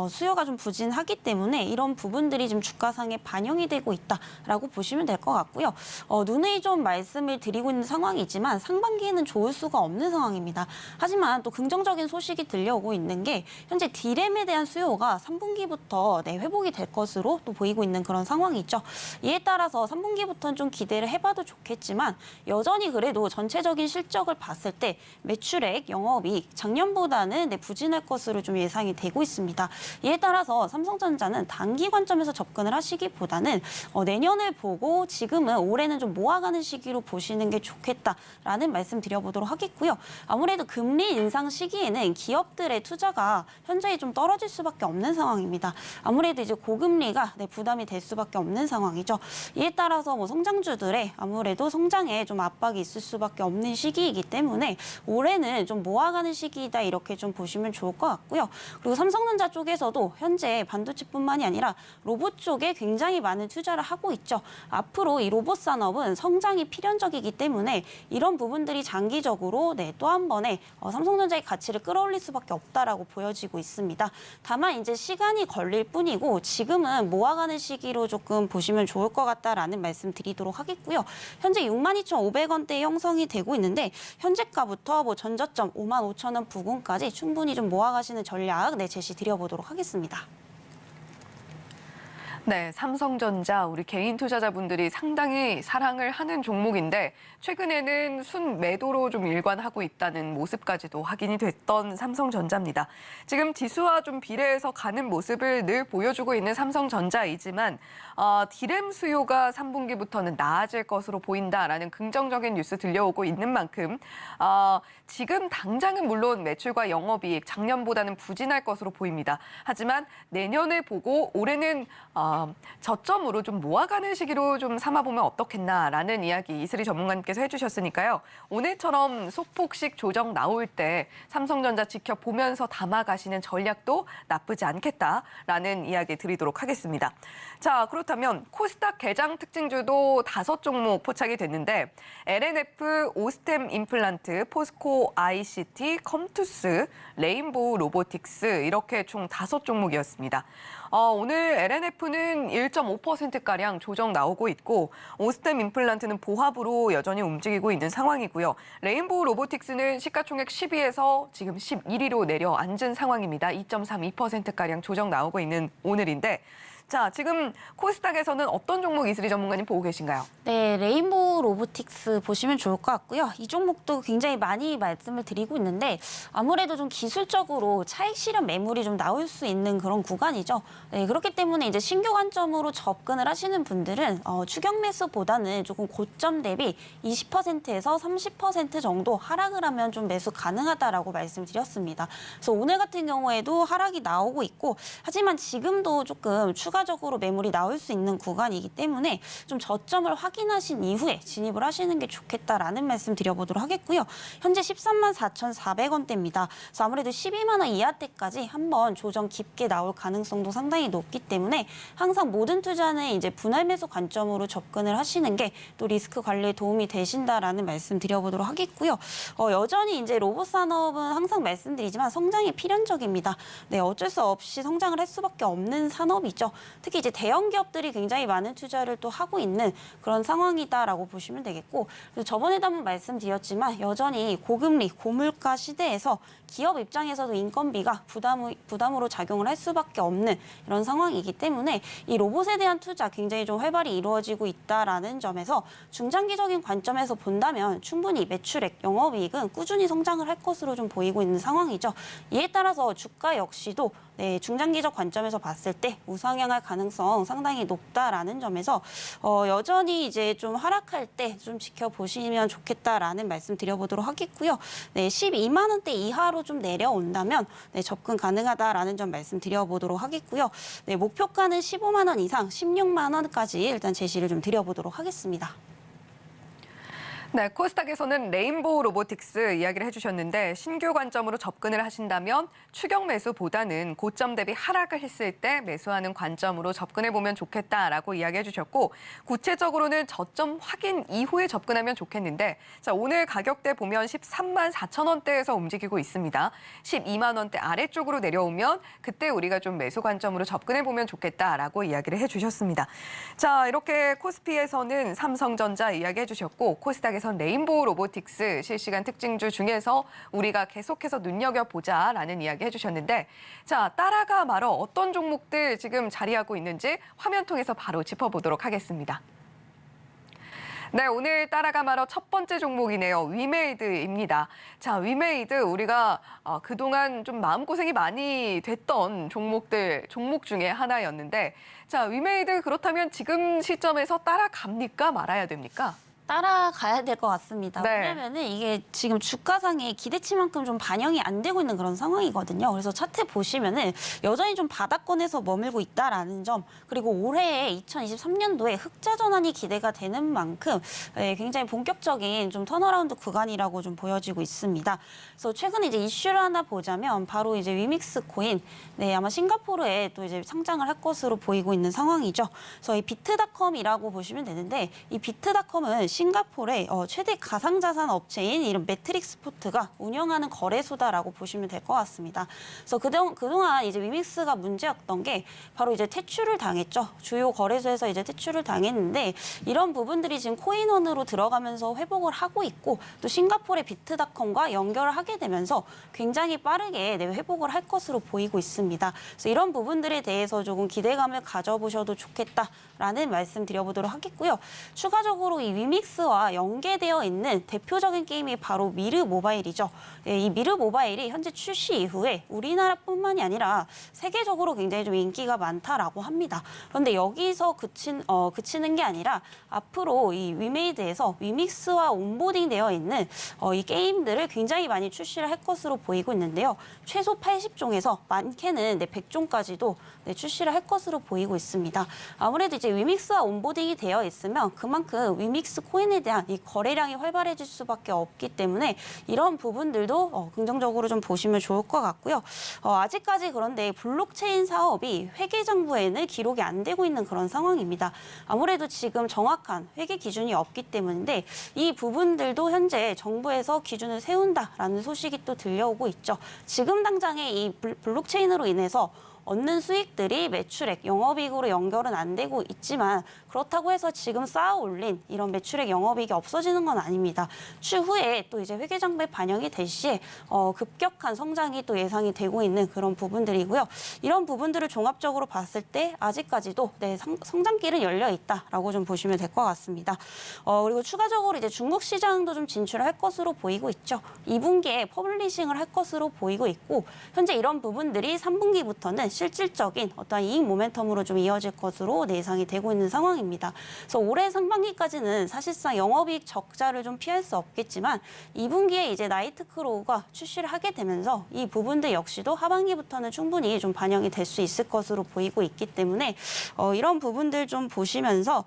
수요가 좀 부진하기 때문에 이런 부분들이 좀 주가상에 반영이 되고 있다라고 보시면 될 것 같고요. 누누이 좀 말씀을 드리고 있는 상황이지만 상반기에는 좋을 수가 없는 상황입니다. 하지만 또 긍정적인 소식이 들려오고 있는 게 현재 D램에 대한 수요가 3분기부터 회복이 될 것으로 또 보이고 있는 그런 상황이죠. 이에 따라서 3분기부터는 좀 기대를 해봐도 좋겠지만 여전히 그래도 전체적인 실적을 봤을 때 매출액, 영업이익 작년보다는 부진할 것으로 좀 예상이 되고 있습니다. 이에 따라서 삼성전자는 단기 관점에서 접근을 하시기보다는 내년을 보고 지금은 올해는 좀 모아가는 시기로 보시는 게 좋겠다라는 말씀 드려보도록 하겠고요. 아무래도 금리 인상 시기에는 기업들의 투자가 현저히 좀 떨어질 수밖에 없는 상황입니다. 아무래도 이제 고금리가 부담이 될 수밖에 없는 상황이죠. 이에 따라서 뭐 성장주들의 아무래도 성장에 좀 압박이 있을 수밖에 없는 시기이기 때문에 올해는 좀 모아가는 시기이다 이렇게 좀 보시면 좋을 것 같고요. 그리고 삼성전자 쪽에서도 현재 반도체뿐만이 아니라 로봇 쪽에 굉장히 많은 투자를 하고 있죠. 앞으로 이 로봇 산업은 성장이 필연적이기 때문에 이런 부분들이 장기적으로 또 한 번에 삼성전자의 가치를 끌어올릴 수밖에 없다라고 보여지고 있습니다. 다만 이제 시간이 걸릴 뿐이고 지금은 모아가는 시기로 조금 보시면 좋을 것 같다라는 말씀 드리도록 하겠고요. 현재 62,500원대 형성이 되고 있는데 현재가부터 뭐 전저점 55,000원 부근까지 충분히 좀 모아가시는 전략 제시 드려보도록 하겠습니다. 네, 삼성전자 우리 개인 투자자분들이 상당히 사랑을 하는 종목인데 최근에는 순매도로 좀 일관하고 있다는 모습까지도 확인이 됐던 삼성전자입니다. 지금 지수와 좀 비례해서 가는 모습을 늘 보여주고 있는 삼성전자이지만 D램 수요가 3분기부터는 나아질 것으로 보인다라는 긍정적인 뉴스 들려오고 있는 만큼 지금 당장은 물론 매출과 영업이익 작년보다는 부진할 것으로 보입니다. 하지만 내년을 보고 올해는 저점으로 좀 모아가는 시기로 좀 삼아보면 어떻겠나라는 이야기 이슬이 전문가님께서 해주셨으니까요. 오늘처럼 소폭씩 조정 나올 때 삼성전자 지켜보면서 담아가시는 전략도 나쁘지 않겠다라는 이야기 드리도록 하겠습니다. 자, 그렇다면 코스닥 개장 특징주도 5종목 포착이 됐는데 LNF, 오스템 임플란트, 포스코 ICT, 컴투스, 레인보우 로보틱스 이렇게 총 5종목이었습니다. 오늘 LNF는 1.5%가량 조정 나오고 있고 오스템 임플란트는 보합으로 여전히 움직이고 있는 상황이고요. 레인보우 로보틱스는 시가총액 10위에서 지금 11위로 내려앉은 상황입니다. 2.32%가량 조정 나오고 있는 오늘인데 자, 지금 코스닥에서는 어떤 종목 이슬이 전문가님 보고 계신가요? 네, 레인보우 로보틱스 보시면 좋을 것 같고요. 이 종목도 굉장히 많이 말씀을 드리고 있는데 아무래도 좀 기술적으로 차익 실현 매물이 좀 나올 수 있는 그런 구간이죠. 네, 그렇기 때문에 이제 신규 관점으로 접근을 하시는 분들은 추격 매수보다는 조금 고점 대비 20%에서 30% 정도 하락을 하면 좀 매수 가능하다라고 말씀드렸습니다. 그래서 오늘 같은 경우에도 하락이 나오고 있고 하지만 지금도 조금 추가적으로 매물이 나올 수 있는 구간이기 때문에 좀 저점을 확인하신 이후에 진입을 하시는 게 좋겠다라는 말씀 드려보도록 하겠고요. 현재 13만 4,400원대입니다. 그래서 아무래도 12만 원 이하대까지 한번 조정 깊게 나올 가능성도 상당히 높기 때문에 항상 모든 투자는 이제 분할 매수 관점으로 접근을 하시는 게 또 리스크 관리에 도움이 되신다라는 말씀 드려보도록 하겠고요. 여전히 이제 로봇 산업은 항상 말씀드리지만 성장이 필연적입니다. 네, 어쩔 수 없이 성장을 할 수밖에 없는 산업이죠. 특히 이제 대형 기업들이 굉장히 많은 투자를 또 하고 있는 그런 상황이다라고 보시면 되겠고, 그리고 저번에도 한번 말씀드렸지만 여전히 고금리, 고물가 시대에서 기업 입장에서도 인건비가 부담으로 작용을 할 수밖에 없는 이런 상황이기 때문에 이 로봇에 대한 투자 굉장히 좀 활발히 이루어지고 있다라는 점에서 중장기적인 관점에서 본다면 충분히 매출액, 영업이익은 꾸준히 성장을 할 것으로 좀 보이고 있는 상황이죠. 이에 따라서 주가 역시도 네, 중장기적 관점에서 봤을 때 우상향할 가능성 상당히 높다라는 점에서 여전히 이제 좀 하락할 때 좀 지켜보시면 좋겠다라는 말씀 드려보도록 하겠고요. 네, 12만 원대 이하로 좀 내려온다면 네, 접근 가능하다라는 점 말씀드려보도록 하겠고요. 네, 목표가는 15만 원 이상, 16만 원까지 일단 제시를 좀 드려보도록 하겠습니다. 네, 코스닥에서는 레인보우 로보틱스 이야기를 해주셨는데 신규 관점으로 접근을 하신다면 추격 매수보다는 고점 대비 하락을 했을 때 매수하는 관점으로 접근해보면 좋겠다라고 이야기해 주셨고 구체적으로는 저점 확인 이후에 접근하면 좋겠는데 자, 오늘 가격대 보면 13만 4천 원대에서 움직이고 있습니다. 12만 원대 아래쪽으로 내려오면 그때 우리가 좀 매수 관점으로 접근해보면 좋겠다라고 이야기를 해주셨습니다. 자, 이렇게 코스피에서는 삼성전자 이야기해 주셨고 코스닥에 선 레인보우 로보틱스 실시간 특징주 중에서 우리가 계속해서 눈여겨보자라는 이야기 해주셨는데 자, 따라가 말어 어떤 종목들 지금 자리하고 있는지 화면 통해서 바로 짚어보도록 하겠습니다. 네, 오늘 따라가 말어 첫 번째 종목이네요. 위메이드입니다. 자, 위메이드 우리가 그동안 좀 마음고생이 많이 됐던 종목 중에 하나였는데 자, 위메이드 그렇다면 지금 시점에서 따라갑니까? 말아야 됩니까? 따라가야 될 것 같습니다. 네. 왜냐면은 이게 지금 주가상의 기대치만큼 좀 반영이 안 되고 있는 그런 상황이거든요. 그래서 차트 보시면은 여전히 좀 바닥권에서 머물고 있다라는 점, 그리고 올해 2023년도에 흑자 전환이 기대가 되는 만큼 굉장히 본격적인 좀 턴어라운드 구간이라고 좀 보여지고 있습니다. 그래서 최근에 이제 이슈를 하나 보자면 바로 이제 위믹스 코인, 네, 아마 싱가포르에 또 이제 상장을 할 것으로 보이고 있는 상황이죠. 그래서 이 비트닷컴이라고 보시면 되는데 이 비트닷컴은 싱가포르의 최대 가상자산 업체인 이런 매트릭스포트가 운영하는 거래소다라고 보시면 될 것 같습니다. 그래서 그동안 이제 위믹스가 문제였던 게 바로 이제 퇴출을 당했죠. 주요 거래소에서 이제 퇴출을 당했는데 이런 부분들이 지금 코인원으로 들어가면서 회복을 하고 있고 또 싱가포르의 비트닷컴과 연결을 하게 되면서 굉장히 빠르게 회복을 할 것으로 보이고 있습니다. 그래서 이런 부분들에 대해서 조금 기대감을 가져보셔도 좋겠다라는 말씀 드려보도록 하겠고요. 추가적으로 이 위믹스와 연계되어 있는 대표적인 게임이 바로 미르 모바일이죠. 이 미르 모바일이 현재 출시 이후에 우리나라뿐만이 아니라 세계적으로 굉장히 좀 인기가 많다라고 합니다. 그런데 여기서 그치는 게 아니라 앞으로 이 위메이드에서 위믹스와 온보딩되어 있는 이 게임들을 굉장히 많이 출시를 할 것으로 보이고 있는데요. 최소 80종에서 많게는 100종까지도 출시를 할 것으로 보이고 있습니다. 아무래도 이제 위믹스와 온보딩이 되어 있으면 그만큼 위믹스 코인에 대한 이 거래량이 활발해질 수밖에 없기 때문에 이런 부분들도 긍정적으로 좀 보시면 좋을 것 같고요. 아직까지 그런데 블록체인 사업이 회계정부에는 기록이 안 되고 있는 그런 상황입니다. 아무래도 지금 정확한 회계 기준이 없기 때문인데 이 부분들도 현재 정부에서 기준을 세운다라는 소식이 또 들려오고 있죠. 지금 당장에 이 블록체인으로 인해서 얻는 수익들이 매출액, 영업이익으로 연결은 안 되고 있지만 그렇다고 해서 지금 쌓아 올린 이런 매출액, 영업이익이 없어지는 건 아닙니다. 추후에 또 이제 회계장부에 반영이 될 시에 급격한 성장이 또 예상이 되고 있는 그런 부분들이고요. 이런 부분들을 종합적으로 봤을 때 아직까지도 성장길은 열려 있다라고 좀 보시면 될 것 같습니다. 그리고 추가적으로 이제 중국 시장도 좀 진출할 것으로 보이고 있죠. 2분기에 퍼블리싱을 할 것으로 보이고 있고 현재 이런 부분들이 3분기부터는 실질적인 어떤 이익 모멘텀으로 좀 이어질 것으로 예상이 되고 있는 상황입니다. 그래서 올해 상반기까지는 사실상 영업이익 적자를 좀 피할 수 없겠지만 2분기에 이제 나이트크로우가 출시를 하게 되면서 이 부분들 역시도 하반기부터는 충분히 좀 반영이 될 수 있을 것으로 보이고 있기 때문에 이런 부분들 좀 보시면서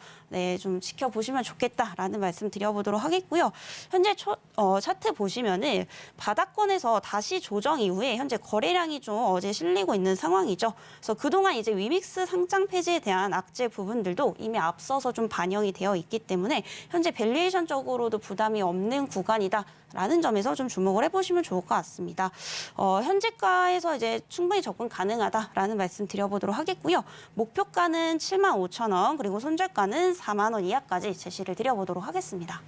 좀 지켜보시면 좋겠다라는 말씀 드려보도록 하겠고요. 현재 차트 보시면은 바닥권에서 다시 조정 이후에 현재 거래량이 좀 어제 실리고 있는 상황이죠. 그래서 그동안 이제 위믹스 상장 폐지에 대한 악재 부분들도 이미 앞서서 좀 반영이 되어 있기 때문에 현재 밸류에이션적으로도 부담이 없는 구간이다라는 점에서 좀 주목을 해보시면 좋을 것 같습니다. 현재가에서 이제 충분히 접근 가능하다라는 말씀 드려보도록 하겠고요. 목표가는 75,000원 그리고 손절가는 4만 원 이하까지 제시를 드려보도록 하겠습니다.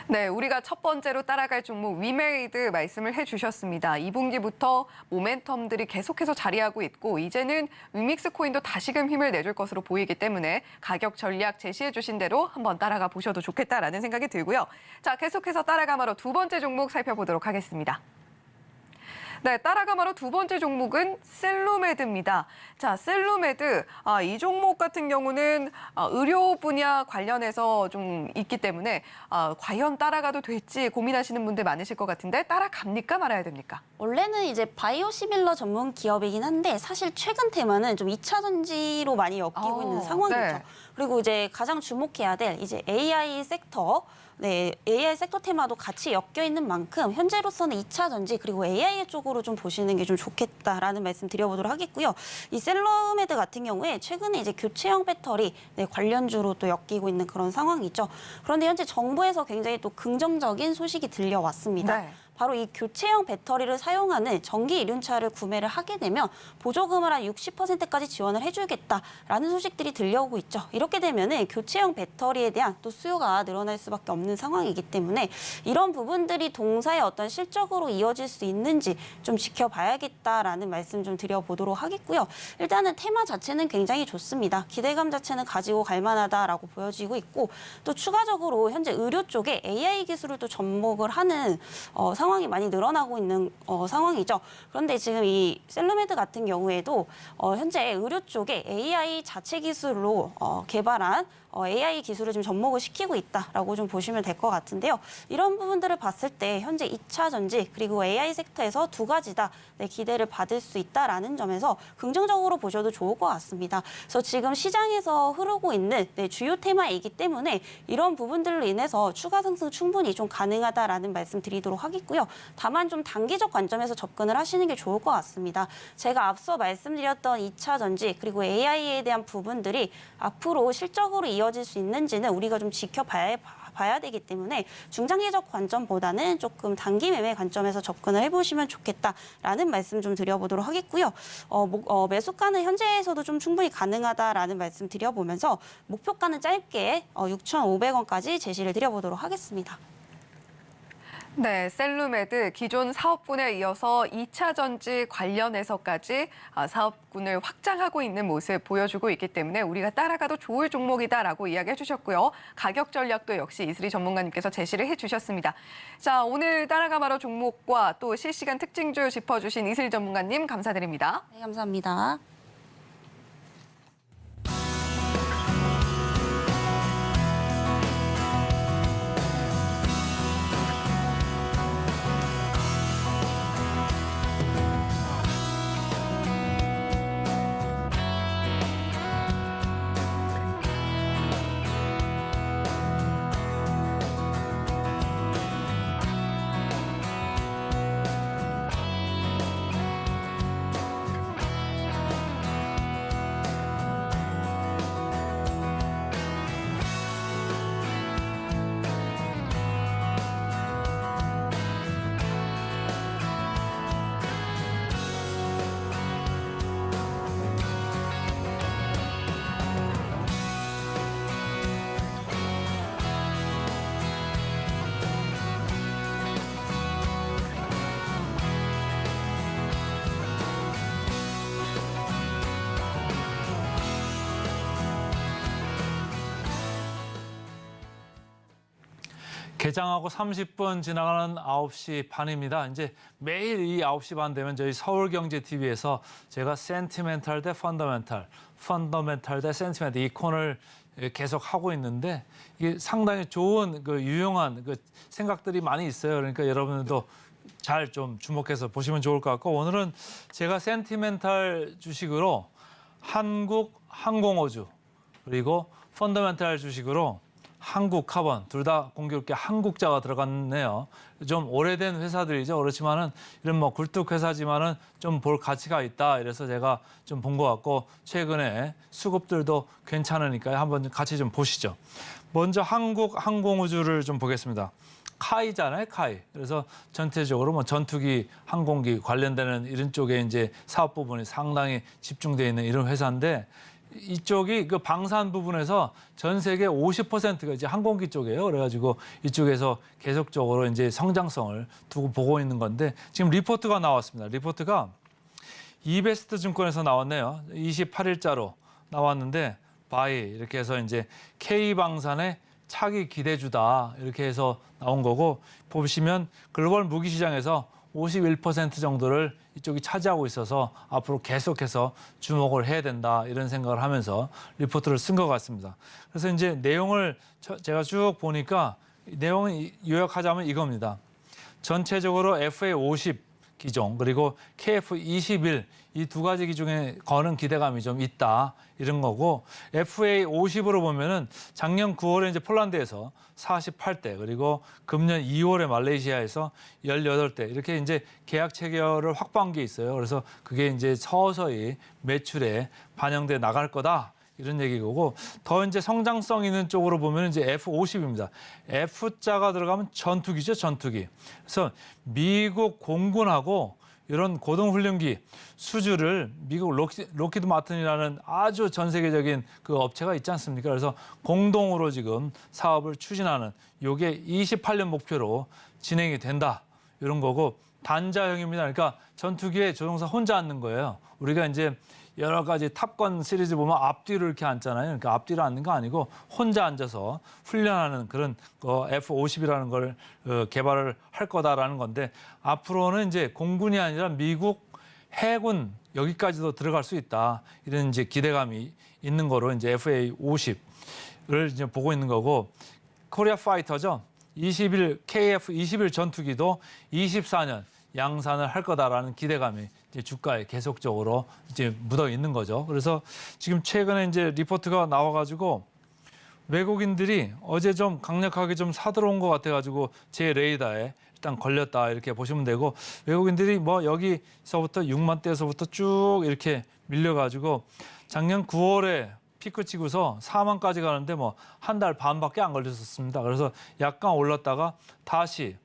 네, 우리가 첫 번째로 따라갈 종목 위메이드 말씀을 해주셨습니다. 2분기부터 모멘텀들이 계속해서 자리하고 있고 이제는 위믹스 코인도 다시금 힘을 내줄 것으로 보이기 때문에 가격 전략 제시해 주신 대로 한번 따라가 보셔도 좋겠다라는 생각이 들고요. 자, 계속해서 따라가마로 두 번째 종목 살펴보도록 하겠습니다. 네, 따라가마로 두 번째 종목은 셀로메드입니다. 자, 셀로메드, 이 종목 같은 경우는 의료 분야 관련해서 좀 있기 때문에 과연 따라가도 될지 고민하시는 분들 많으실 것 같은데 따라갑니까 말아야 됩니까? 원래는 이제 바이오시밀러 전문 기업이긴 한데 사실 최근 테마는 좀 2차 전지로 많이 엮이고 있는 상황이죠. 네. 그리고 이제 가장 주목해야 될 이제 AI 섹터, AI 섹터 테마도 같이 엮여 있는 만큼 현재로서는 2차 전지 그리고 AI 쪽으로 좀 보시는 게 좀 좋겠다라는 말씀 드려보도록 하겠고요. 이 셀로메드 같은 경우에 최근에 이제 교체형 배터리 관련주로 또 엮이고 있는 그런 상황이죠. 그런데 현재 정부에서 굉장히 또 긍정적인 소식이 들려왔습니다. 네. 바로 이 교체형 배터리를 사용하는 전기 이륜차를 구매를 하게 되면 보조금을 한 60%까지 지원을 해주겠다라는 소식들이 들려오고 있죠. 이렇게 되면은 교체형 배터리에 대한 또 수요가 늘어날 수밖에 없는 상황이기 때문에 이런 부분들이 동사의 어떤 실적으로 이어질 수 있는지 좀 지켜봐야겠다라는 말씀 좀 드려보도록 하겠고요. 일단은 테마 자체는 굉장히 좋습니다. 기대감 자체는 가지고 갈 만하다라고 보여지고 있고 또 추가적으로 현재 의료 쪽에 AI 기술을 또 접목을 하는 상황이 많이 늘어나고 있는 상황이죠. 그런데 지금 이 셀로메드 같은 경우에도 현재 의료 쪽에 AI 자체 기술로 개발한 AI 기술을 좀 접목을 시키고 있다라고 좀 보시면 될 것 같은데요. 이런 부분들을 봤을 때 현재 2차 전지 그리고 AI 섹터에서 두 가지 다 기대를 받을 수 있다라는 점에서 긍정적으로 보셔도 좋을 것 같습니다. 그래서 지금 시장에서 흐르고 있는 주요 테마이기 때문에 이런 부분들로 인해서 추가 상승 충분히 좀 가능하다라는 말씀 드리도록 하겠고요. 다만 좀 단기적 관점에서 접근을 하시는 게 좋을 것 같습니다. 제가 앞서 말씀드렸던 2차 전지 그리고 AI에 대한 부분들이 앞으로 실적으로 이어질 수 있는지는 우리가 좀 지켜봐야 되기 때문에 중장기적 관점보다는 조금 단기 매매 관점에서 접근을 해보시면 좋겠다라는 말씀 좀 드려보도록 하겠고요. 매수가는 현재에서도 좀 충분히 가능하다라는 말씀 드려보면서 목표가는 짧게 6,500원까지 제시를 드려보도록 하겠습니다. 네, 셀루메드 기존 사업군에 이어서 2차 전지 관련해서까지 사업군을 확장하고 있는 모습 보여주고 있기 때문에 우리가 따라가도 좋을 종목이다라고 이야기해 주셨고요. 가격 전략도 역시 이슬이 전문가님께서 제시를 해주셨습니다. 자, 오늘 따라가마로 종목과 또 실시간 특징주 짚어주신 이슬 전문가님 감사드립니다. 네, 감사합니다. 개장하고 30분 지나가는 9시 반입니다. 이제 매일 이 9시 반 되면 저희 서울경제TV에서 제가 센티멘탈 대 펀더멘탈, 펀더멘탈 대 센티멘탈 이 코너를 계속 하고 있는데 이게 상당히 좋은 유용한 생각들이 많이 있어요. 그러니까 여러분들도 잘 좀 주목해서 보시면 좋을 것 같고 오늘은 제가 센티멘탈 주식으로 한국 항공우주 그리고 펀더멘탈 주식으로 한국 카본 둘 다 공교롭게 한국자가 들어갔네요. 좀 오래된 회사들이죠. 그렇지만은 이런 뭐 굴뚝 회사지만은 좀 볼 가치가 있다. 이래서 제가 좀 본 것 같고 최근에 수급들도 괜찮으니까 한번 같이 좀 보시죠. 먼저 한국 항공우주를 좀 보겠습니다. 카이잖아요, 카이. 그래서 전체적으로 뭐 전투기, 항공기 관련되는 이런 쪽에 이제 사업 부분이 상당히 집중되어 있는 이런 회사인데 이쪽이 그 방산 부분에서 전 세계 50%가 이제 항공기 쪽이에요. 그래가지고 이쪽에서 계속적으로 이제 성장성을 두고 보고 있는 건데 지금 리포트가 나왔습니다. 리포트가 이베스트 증권에서 나왔네요. 28일자로 나왔는데 바이 이렇게 해서 이제 K방산의 차기 기대주다 이렇게 해서 나온 거고 보시면 글로벌 무기 시장에서 51% 정도를 이쪽이 차지하고 있어서 앞으로 계속해서 주목을 해야 된다 이런 생각을 하면서 리포트를 쓴 것 같습니다. 그래서 이제 내용을 제가 쭉 보니까 내용을 요약하자면 이겁니다. 전체적으로 FA50 기종 그리고 KF21 이 두 가지 기종에 거는 기대감이 좀 있다 이런 거고 FA50으로 보면은 작년 9월에 이제 폴란드에서 48대 그리고 금년 2월에 말레이시아에서 18대 이렇게 이제 계약 체결을 확보한 게 있어요. 그래서 그게 이제 서서히 매출에 반영돼 나갈 거다. 이런 얘기고 더 이제 성장성 있는 쪽으로 보면 이제 F50입니다. F자가 들어가면 전투기죠, 전투기. 그래서 미국 공군하고 이런 고등훈련기 수주를 미국 로키드 마틴이라는 아주 전 세계적인 그 업체가 있지 않습니까? 그래서 공동으로 지금 사업을 추진하는 요게 28년 목표로 진행이 된다. 이런 거고 단자형입니다. 그러니까 전투기에 조종사 혼자 앉는 거예요. 우리가 이제 여러 가지 탑건 시리즈 보면 앞뒤로 이렇게 앉잖아요. 그러니까 앞뒤로 앉는 거 아니고 혼자 앉아서 훈련하는 그런 F50이라는 걸 개발을 할 거다라는 건데 앞으로는 이제 공군이 아니라 미국 해군 여기까지도 들어갈 수 있다. 이런 이제 기대감이 있는 거로 이제 FA50을 이제 보고 있는 거고 코리아 파이터죠. KF21 전투기도 24년 양산을 할 거다라는 기대감이 이제 주가에 계속적으로 이제 묻어 있는 거죠. 그래서 지금 최근에 이제 리포트가 나와가지고 외국인들이 어제 좀 강력하게 좀 사들어온 것 같아가지고 제 레이더에 일단 걸렸다 이렇게 보시면 되고 외국인들이 뭐 여기서부터 6만대에서부터 쭉 이렇게 밀려가지고 작년 9월에 피크 치고서 4만까지 가는데 뭐 한 달 반밖에 안 걸렸었습니다. 그래서 약간 올랐다가 다시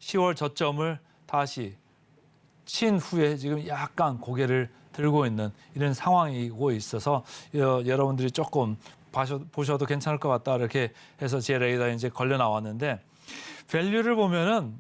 10월 저점을 다시 친 후에 지금 약간 고개를 들고 있는 이런 상황이고 있어서 여러분들이 조금 보셔도 괜찮을 것 같다 이렇게 해서 제 레이더에 이제 걸려 나왔는데 밸류를 보면은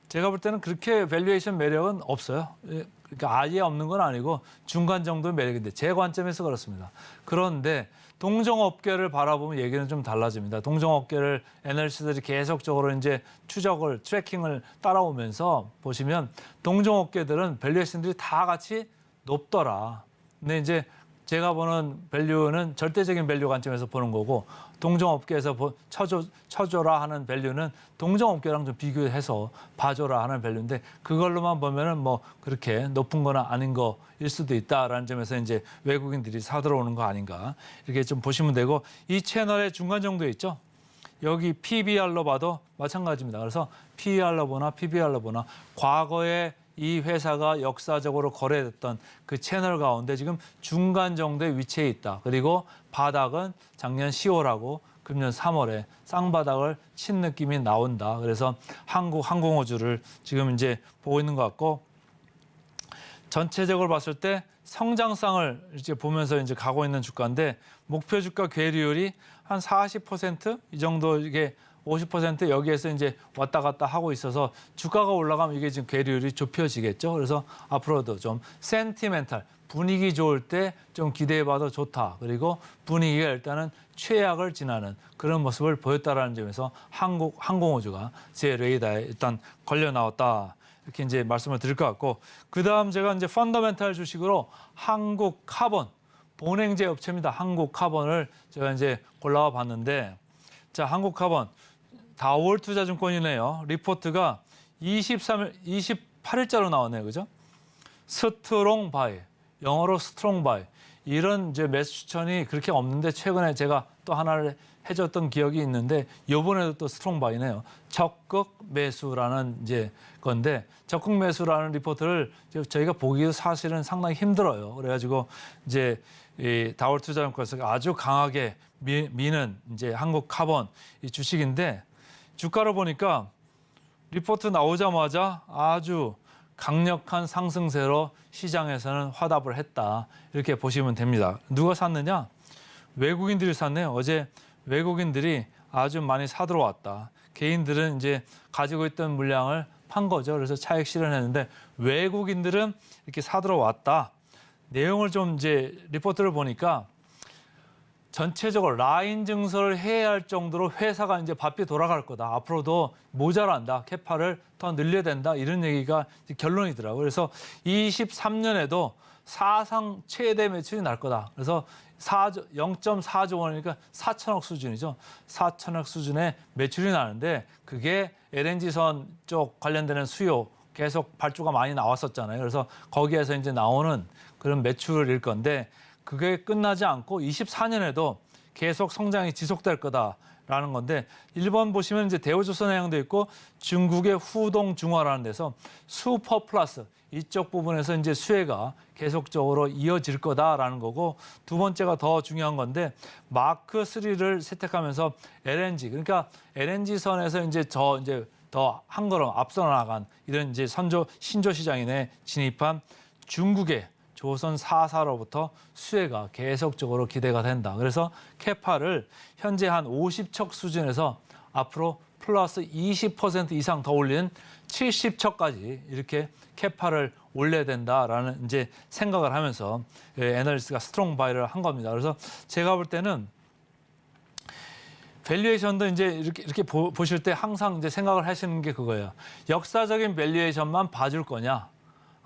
제가 볼 때는 그렇게 밸류에이션 매력은 없어요. 그러니까 아예 없는 건 아니고 중간 정도의 매력인데 제 관점에서 그렇습니다. 그런데 동종업계를 바라보면 얘기는 좀 달라집니다. 동종업계를 애널리스트들이 계속적으로 이제 추적을 트래킹을 따라오면서 보시면 동종업계들은 밸류에이션들이 다 같이 높더라. 근데 이제 제가 보는 밸류는 절대적인 밸류 관점에서 보는 거고 동종업계에서 쳐줘라 하는 밸류는 동종업계랑 좀 비교해서 봐줘라 하는 밸류인데 그걸로만 보면은 뭐 그렇게 높은 거나 아닌 거일 수도 있다라는 점에서 이제 외국인들이 사들어오는 거 아닌가 이렇게 좀 보시면 되고 이 채널의 중간 정도에 있죠. 여기 PBR로 봐도 마찬가지입니다. 그래서 PER로 보나 PBR로 보나 과거에 이 회사가 역사적으로 거래됐던 그 채널 가운데 지금 중간 정도의 위치에 있다. 그리고 바닥은 작년 10월하고 금년 3월에 쌍바닥을 친 느낌이 나온다. 그래서 한국 항공우주를 지금 이제 보고 있는 것 같고 전체적으로 봤을 때 성장성을 이제 보면서 이제 가고 있는 주가인데 목표 주가 괴리율이 한 40%이 정도 이게 50% 여기에서 이제 왔다 갔다 하고 있어서 주가가 올라가면 이게 지금 괴리율이 좁혀지겠죠. 그래서 앞으로도 좀 센티멘탈 분위기 좋을 때 좀 기대해봐도 좋다. 그리고 분위기가 일단은 최악을 지나는 그런 모습을 보였다라는 점에서 한국 항공우주가 제 레이더에 일단 걸려 나왔다. 이렇게 이제 말씀을 드릴 것 같고, 그 다음 제가 이제 펀더멘탈 주식으로 한국 카본 본행제 업체입니다. 한국 카본을 제가 이제 골라와 봤는데, 자, 한국 카본 다월 투자증권이네요. 리포트가 28일자로 나왔네요. 그죠? 스트롱 바이, 영어로 스트롱 바이. 이런 이제 매수 추천이 그렇게 없는데 최근에 제가 또 하나를 해줬던 기억이 있는데 이번에도 또 스트롱 바이네요. 적극 매수라는 이제 건데, 적극 매수라는 리포트를 저희가 보기도 사실은 상당히 힘들어요. 그래가지고 이제 이 다월 투자증권에서 아주 강하게 미는 이제 한국 카본 이 주식인데, 주가를 보니까 리포트 나오자마자 아주 강력한 상승세로 시장에서는 화답을 했다. 이렇게 보시면 됩니다. 누가 샀느냐? 외국인들이 샀네요. 어제 외국인들이 아주 많이 사들어왔다. 개인들은 이제 가지고 있던 물량을 판 거죠. 그래서 차익 실현했는데 외국인들은 이렇게 사들어왔다. 내용을 좀 이제 리포트를 보니까 전체적으로 라인 증설을 해야 할 정도로 회사가 이제 바삐 돌아갈 거다. 앞으로도 모자란다. 캐파를 더 늘려야 된다. 이런 얘기가 결론이더라고요. 그래서 23년에도 사상 최대 매출이 날 거다. 그래서 0.4조 원이니까 4천억 수준이죠. 4천억 수준의 매출이 나는데 그게 LNG선 쪽 관련되는 수요 계속 발주가 많이 나왔었잖아요. 그래서 거기에서 이제 나오는 그런 매출일 건데 그게 끝나지 않고 24년에도 계속 성장이 지속될 거다라는 건데, 1번 보시면 이제 대우조선해양도 있고 중국의 후동중화라는 데서 슈퍼 플러스 이쪽 부분에서 이제 수혜가 계속적으로 이어질 거다라는 거고, 두 번째가 더 중요한 건데 마크 3를 채택하면서 LNG, 그러니까 LNG 선에서 이제 더 한 걸음 앞서 나간 이런 이제 신조 시장인에 진입한 중국의 조선 4사로부터 수혜가 계속적으로 기대가 된다. 그래서 캐파를 현재 한 50척 수준에서 앞으로 플러스 20% 이상 더 올리는 70척까지 이렇게 캐파를 올려야 된다라는 이제 생각을 하면서 애널리스트가 스트롱 바이를 한 겁니다. 그래서 제가 볼 때는 밸류에이션도 이제 이렇게 보실 때 항상 이제 생각을 하시는 게 그거예요. 역사적인 밸류에이션만 봐줄 거냐?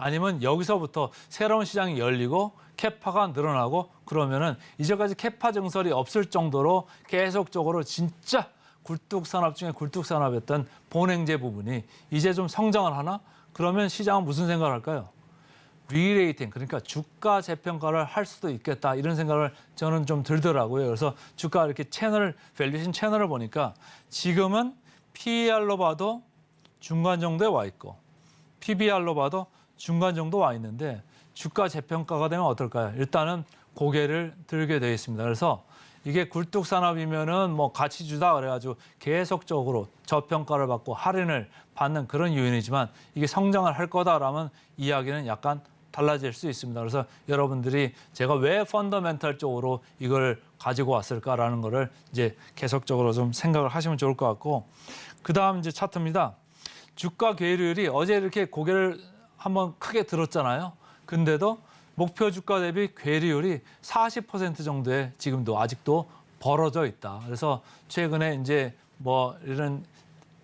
아니면 여기서부터 새로운 시장이 열리고 캐파가 늘어나고 그러면은 이제까지 캐파 증설이 없을 정도로 계속적으로 진짜 굴뚝산업 중에 굴뚝산업이었던 본행제 부분이 이제 좀 성장을 하나? 그러면 시장은 무슨 생각을 할까요? 리레이팅, 그러니까 주가 재평가를 할 수도 있겠다 이런 생각을 저는 좀 들더라고요. 그래서 주가 이렇게 밸류에이션 채널을 보니까 지금은 PER로 봐도 중간 정도에 와 있고 PBR로 봐도 중간 정도 와 있는데 주가 재평가가 되면 어떨까요? 일단은 고개를 들게 되어 있습니다. 그래서 이게 굴뚝산업이면은 뭐 가치 주다 그래가지고 계속적으로 저평가를 받고 할인을 받는 그런 요인이지만 이게 성장을 할 거다라면 이야기는 약간 달라질 수 있습니다. 그래서 여러분들이 제가 왜 펀더멘탈 쪽으로 이걸 가지고 왔을까라는 거를 이제 계속적으로 좀 생각을 하시면 좋을 것 같고, 그 다음 이제 차트입니다. 주가 괴리율이 어제 이렇게 고개를 한번 크게 들었잖아요. 근데도 목표 주가 대비 괴리율이 40% 정도에 지금도 아직도 벌어져 있다. 그래서 최근에 이제 뭐 이런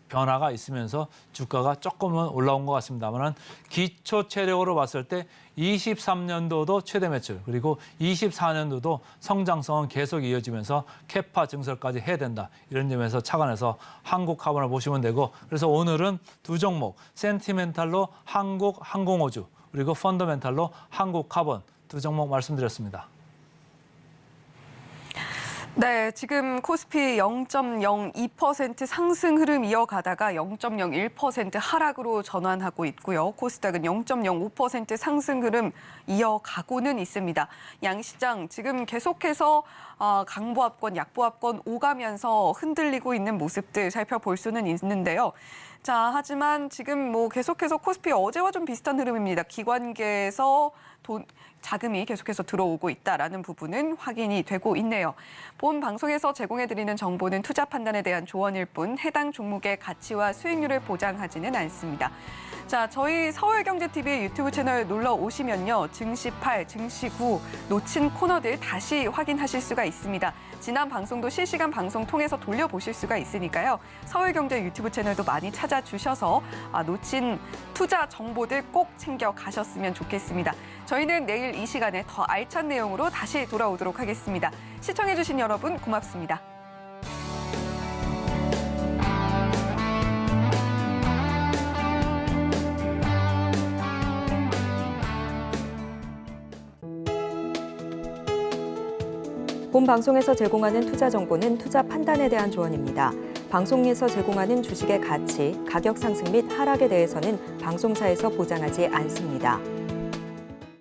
변화가 있으면서 주가가 조금은 올라온 것 같습니다만 기초 체력으로 봤을 때 23년도도 최대 매출 그리고 24년도도 성장성은 계속 이어지면서 캐파 증설까지 해야 된다. 이런 점에서 착안해서 한국 카본을 보시면 되고, 그래서 오늘은 두 종목 센티멘탈로 한국 항공우주 그리고 펀더멘탈로 한국 카본 두 종목 말씀드렸습니다. 네, 지금 코스피 0.02% 상승 흐름 이어가다가 0.01% 하락으로 전환하고 있고요. 코스닥은 0.05% 상승 흐름 이어가고는 있습니다. 양시장 지금 계속해서 강보합권, 약보합권 오가면서 흔들리고 있는 모습들 살펴볼 수는 있는데요. 자, 하지만 지금 뭐 계속해서 코스피 어제와 좀 비슷한 흐름입니다. 기관계에서 자금이 계속해서 들어오고 있다라는 부분은 확인이 되고 있네요. 본 방송에서 제공해드리는 정보는 투자 판단에 대한 조언일 뿐 해당 종목의 가치와 수익률을 보장하지는 않습니다. 자, 저희 서울경제TV 유튜브 채널 놀러 오시면요. 증시 8, 증시 9 놓친 코너들 다시 확인하실 수가 있습니다. 지난 방송도 실시간 방송 통해서 돌려보실 수가 있으니까요. 서울경제 유튜브 채널도 많이 찾아주셔서 놓친 투자 정보들 꼭 챙겨 가셨으면 좋겠습니다. 저희는 내일 이 시간에 더 알찬 내용으로 다시 돌아오도록 하겠습니다. 시청해주신 여러분 고맙습니다. 본 방송에서 제공하는 투자 정보는 투자 판단에 대한 조언입니다. 방송에서 제공하는 주식의 가치, 가격 상승 및 하락에 대해서는 방송사에서 보장하지 않습니다.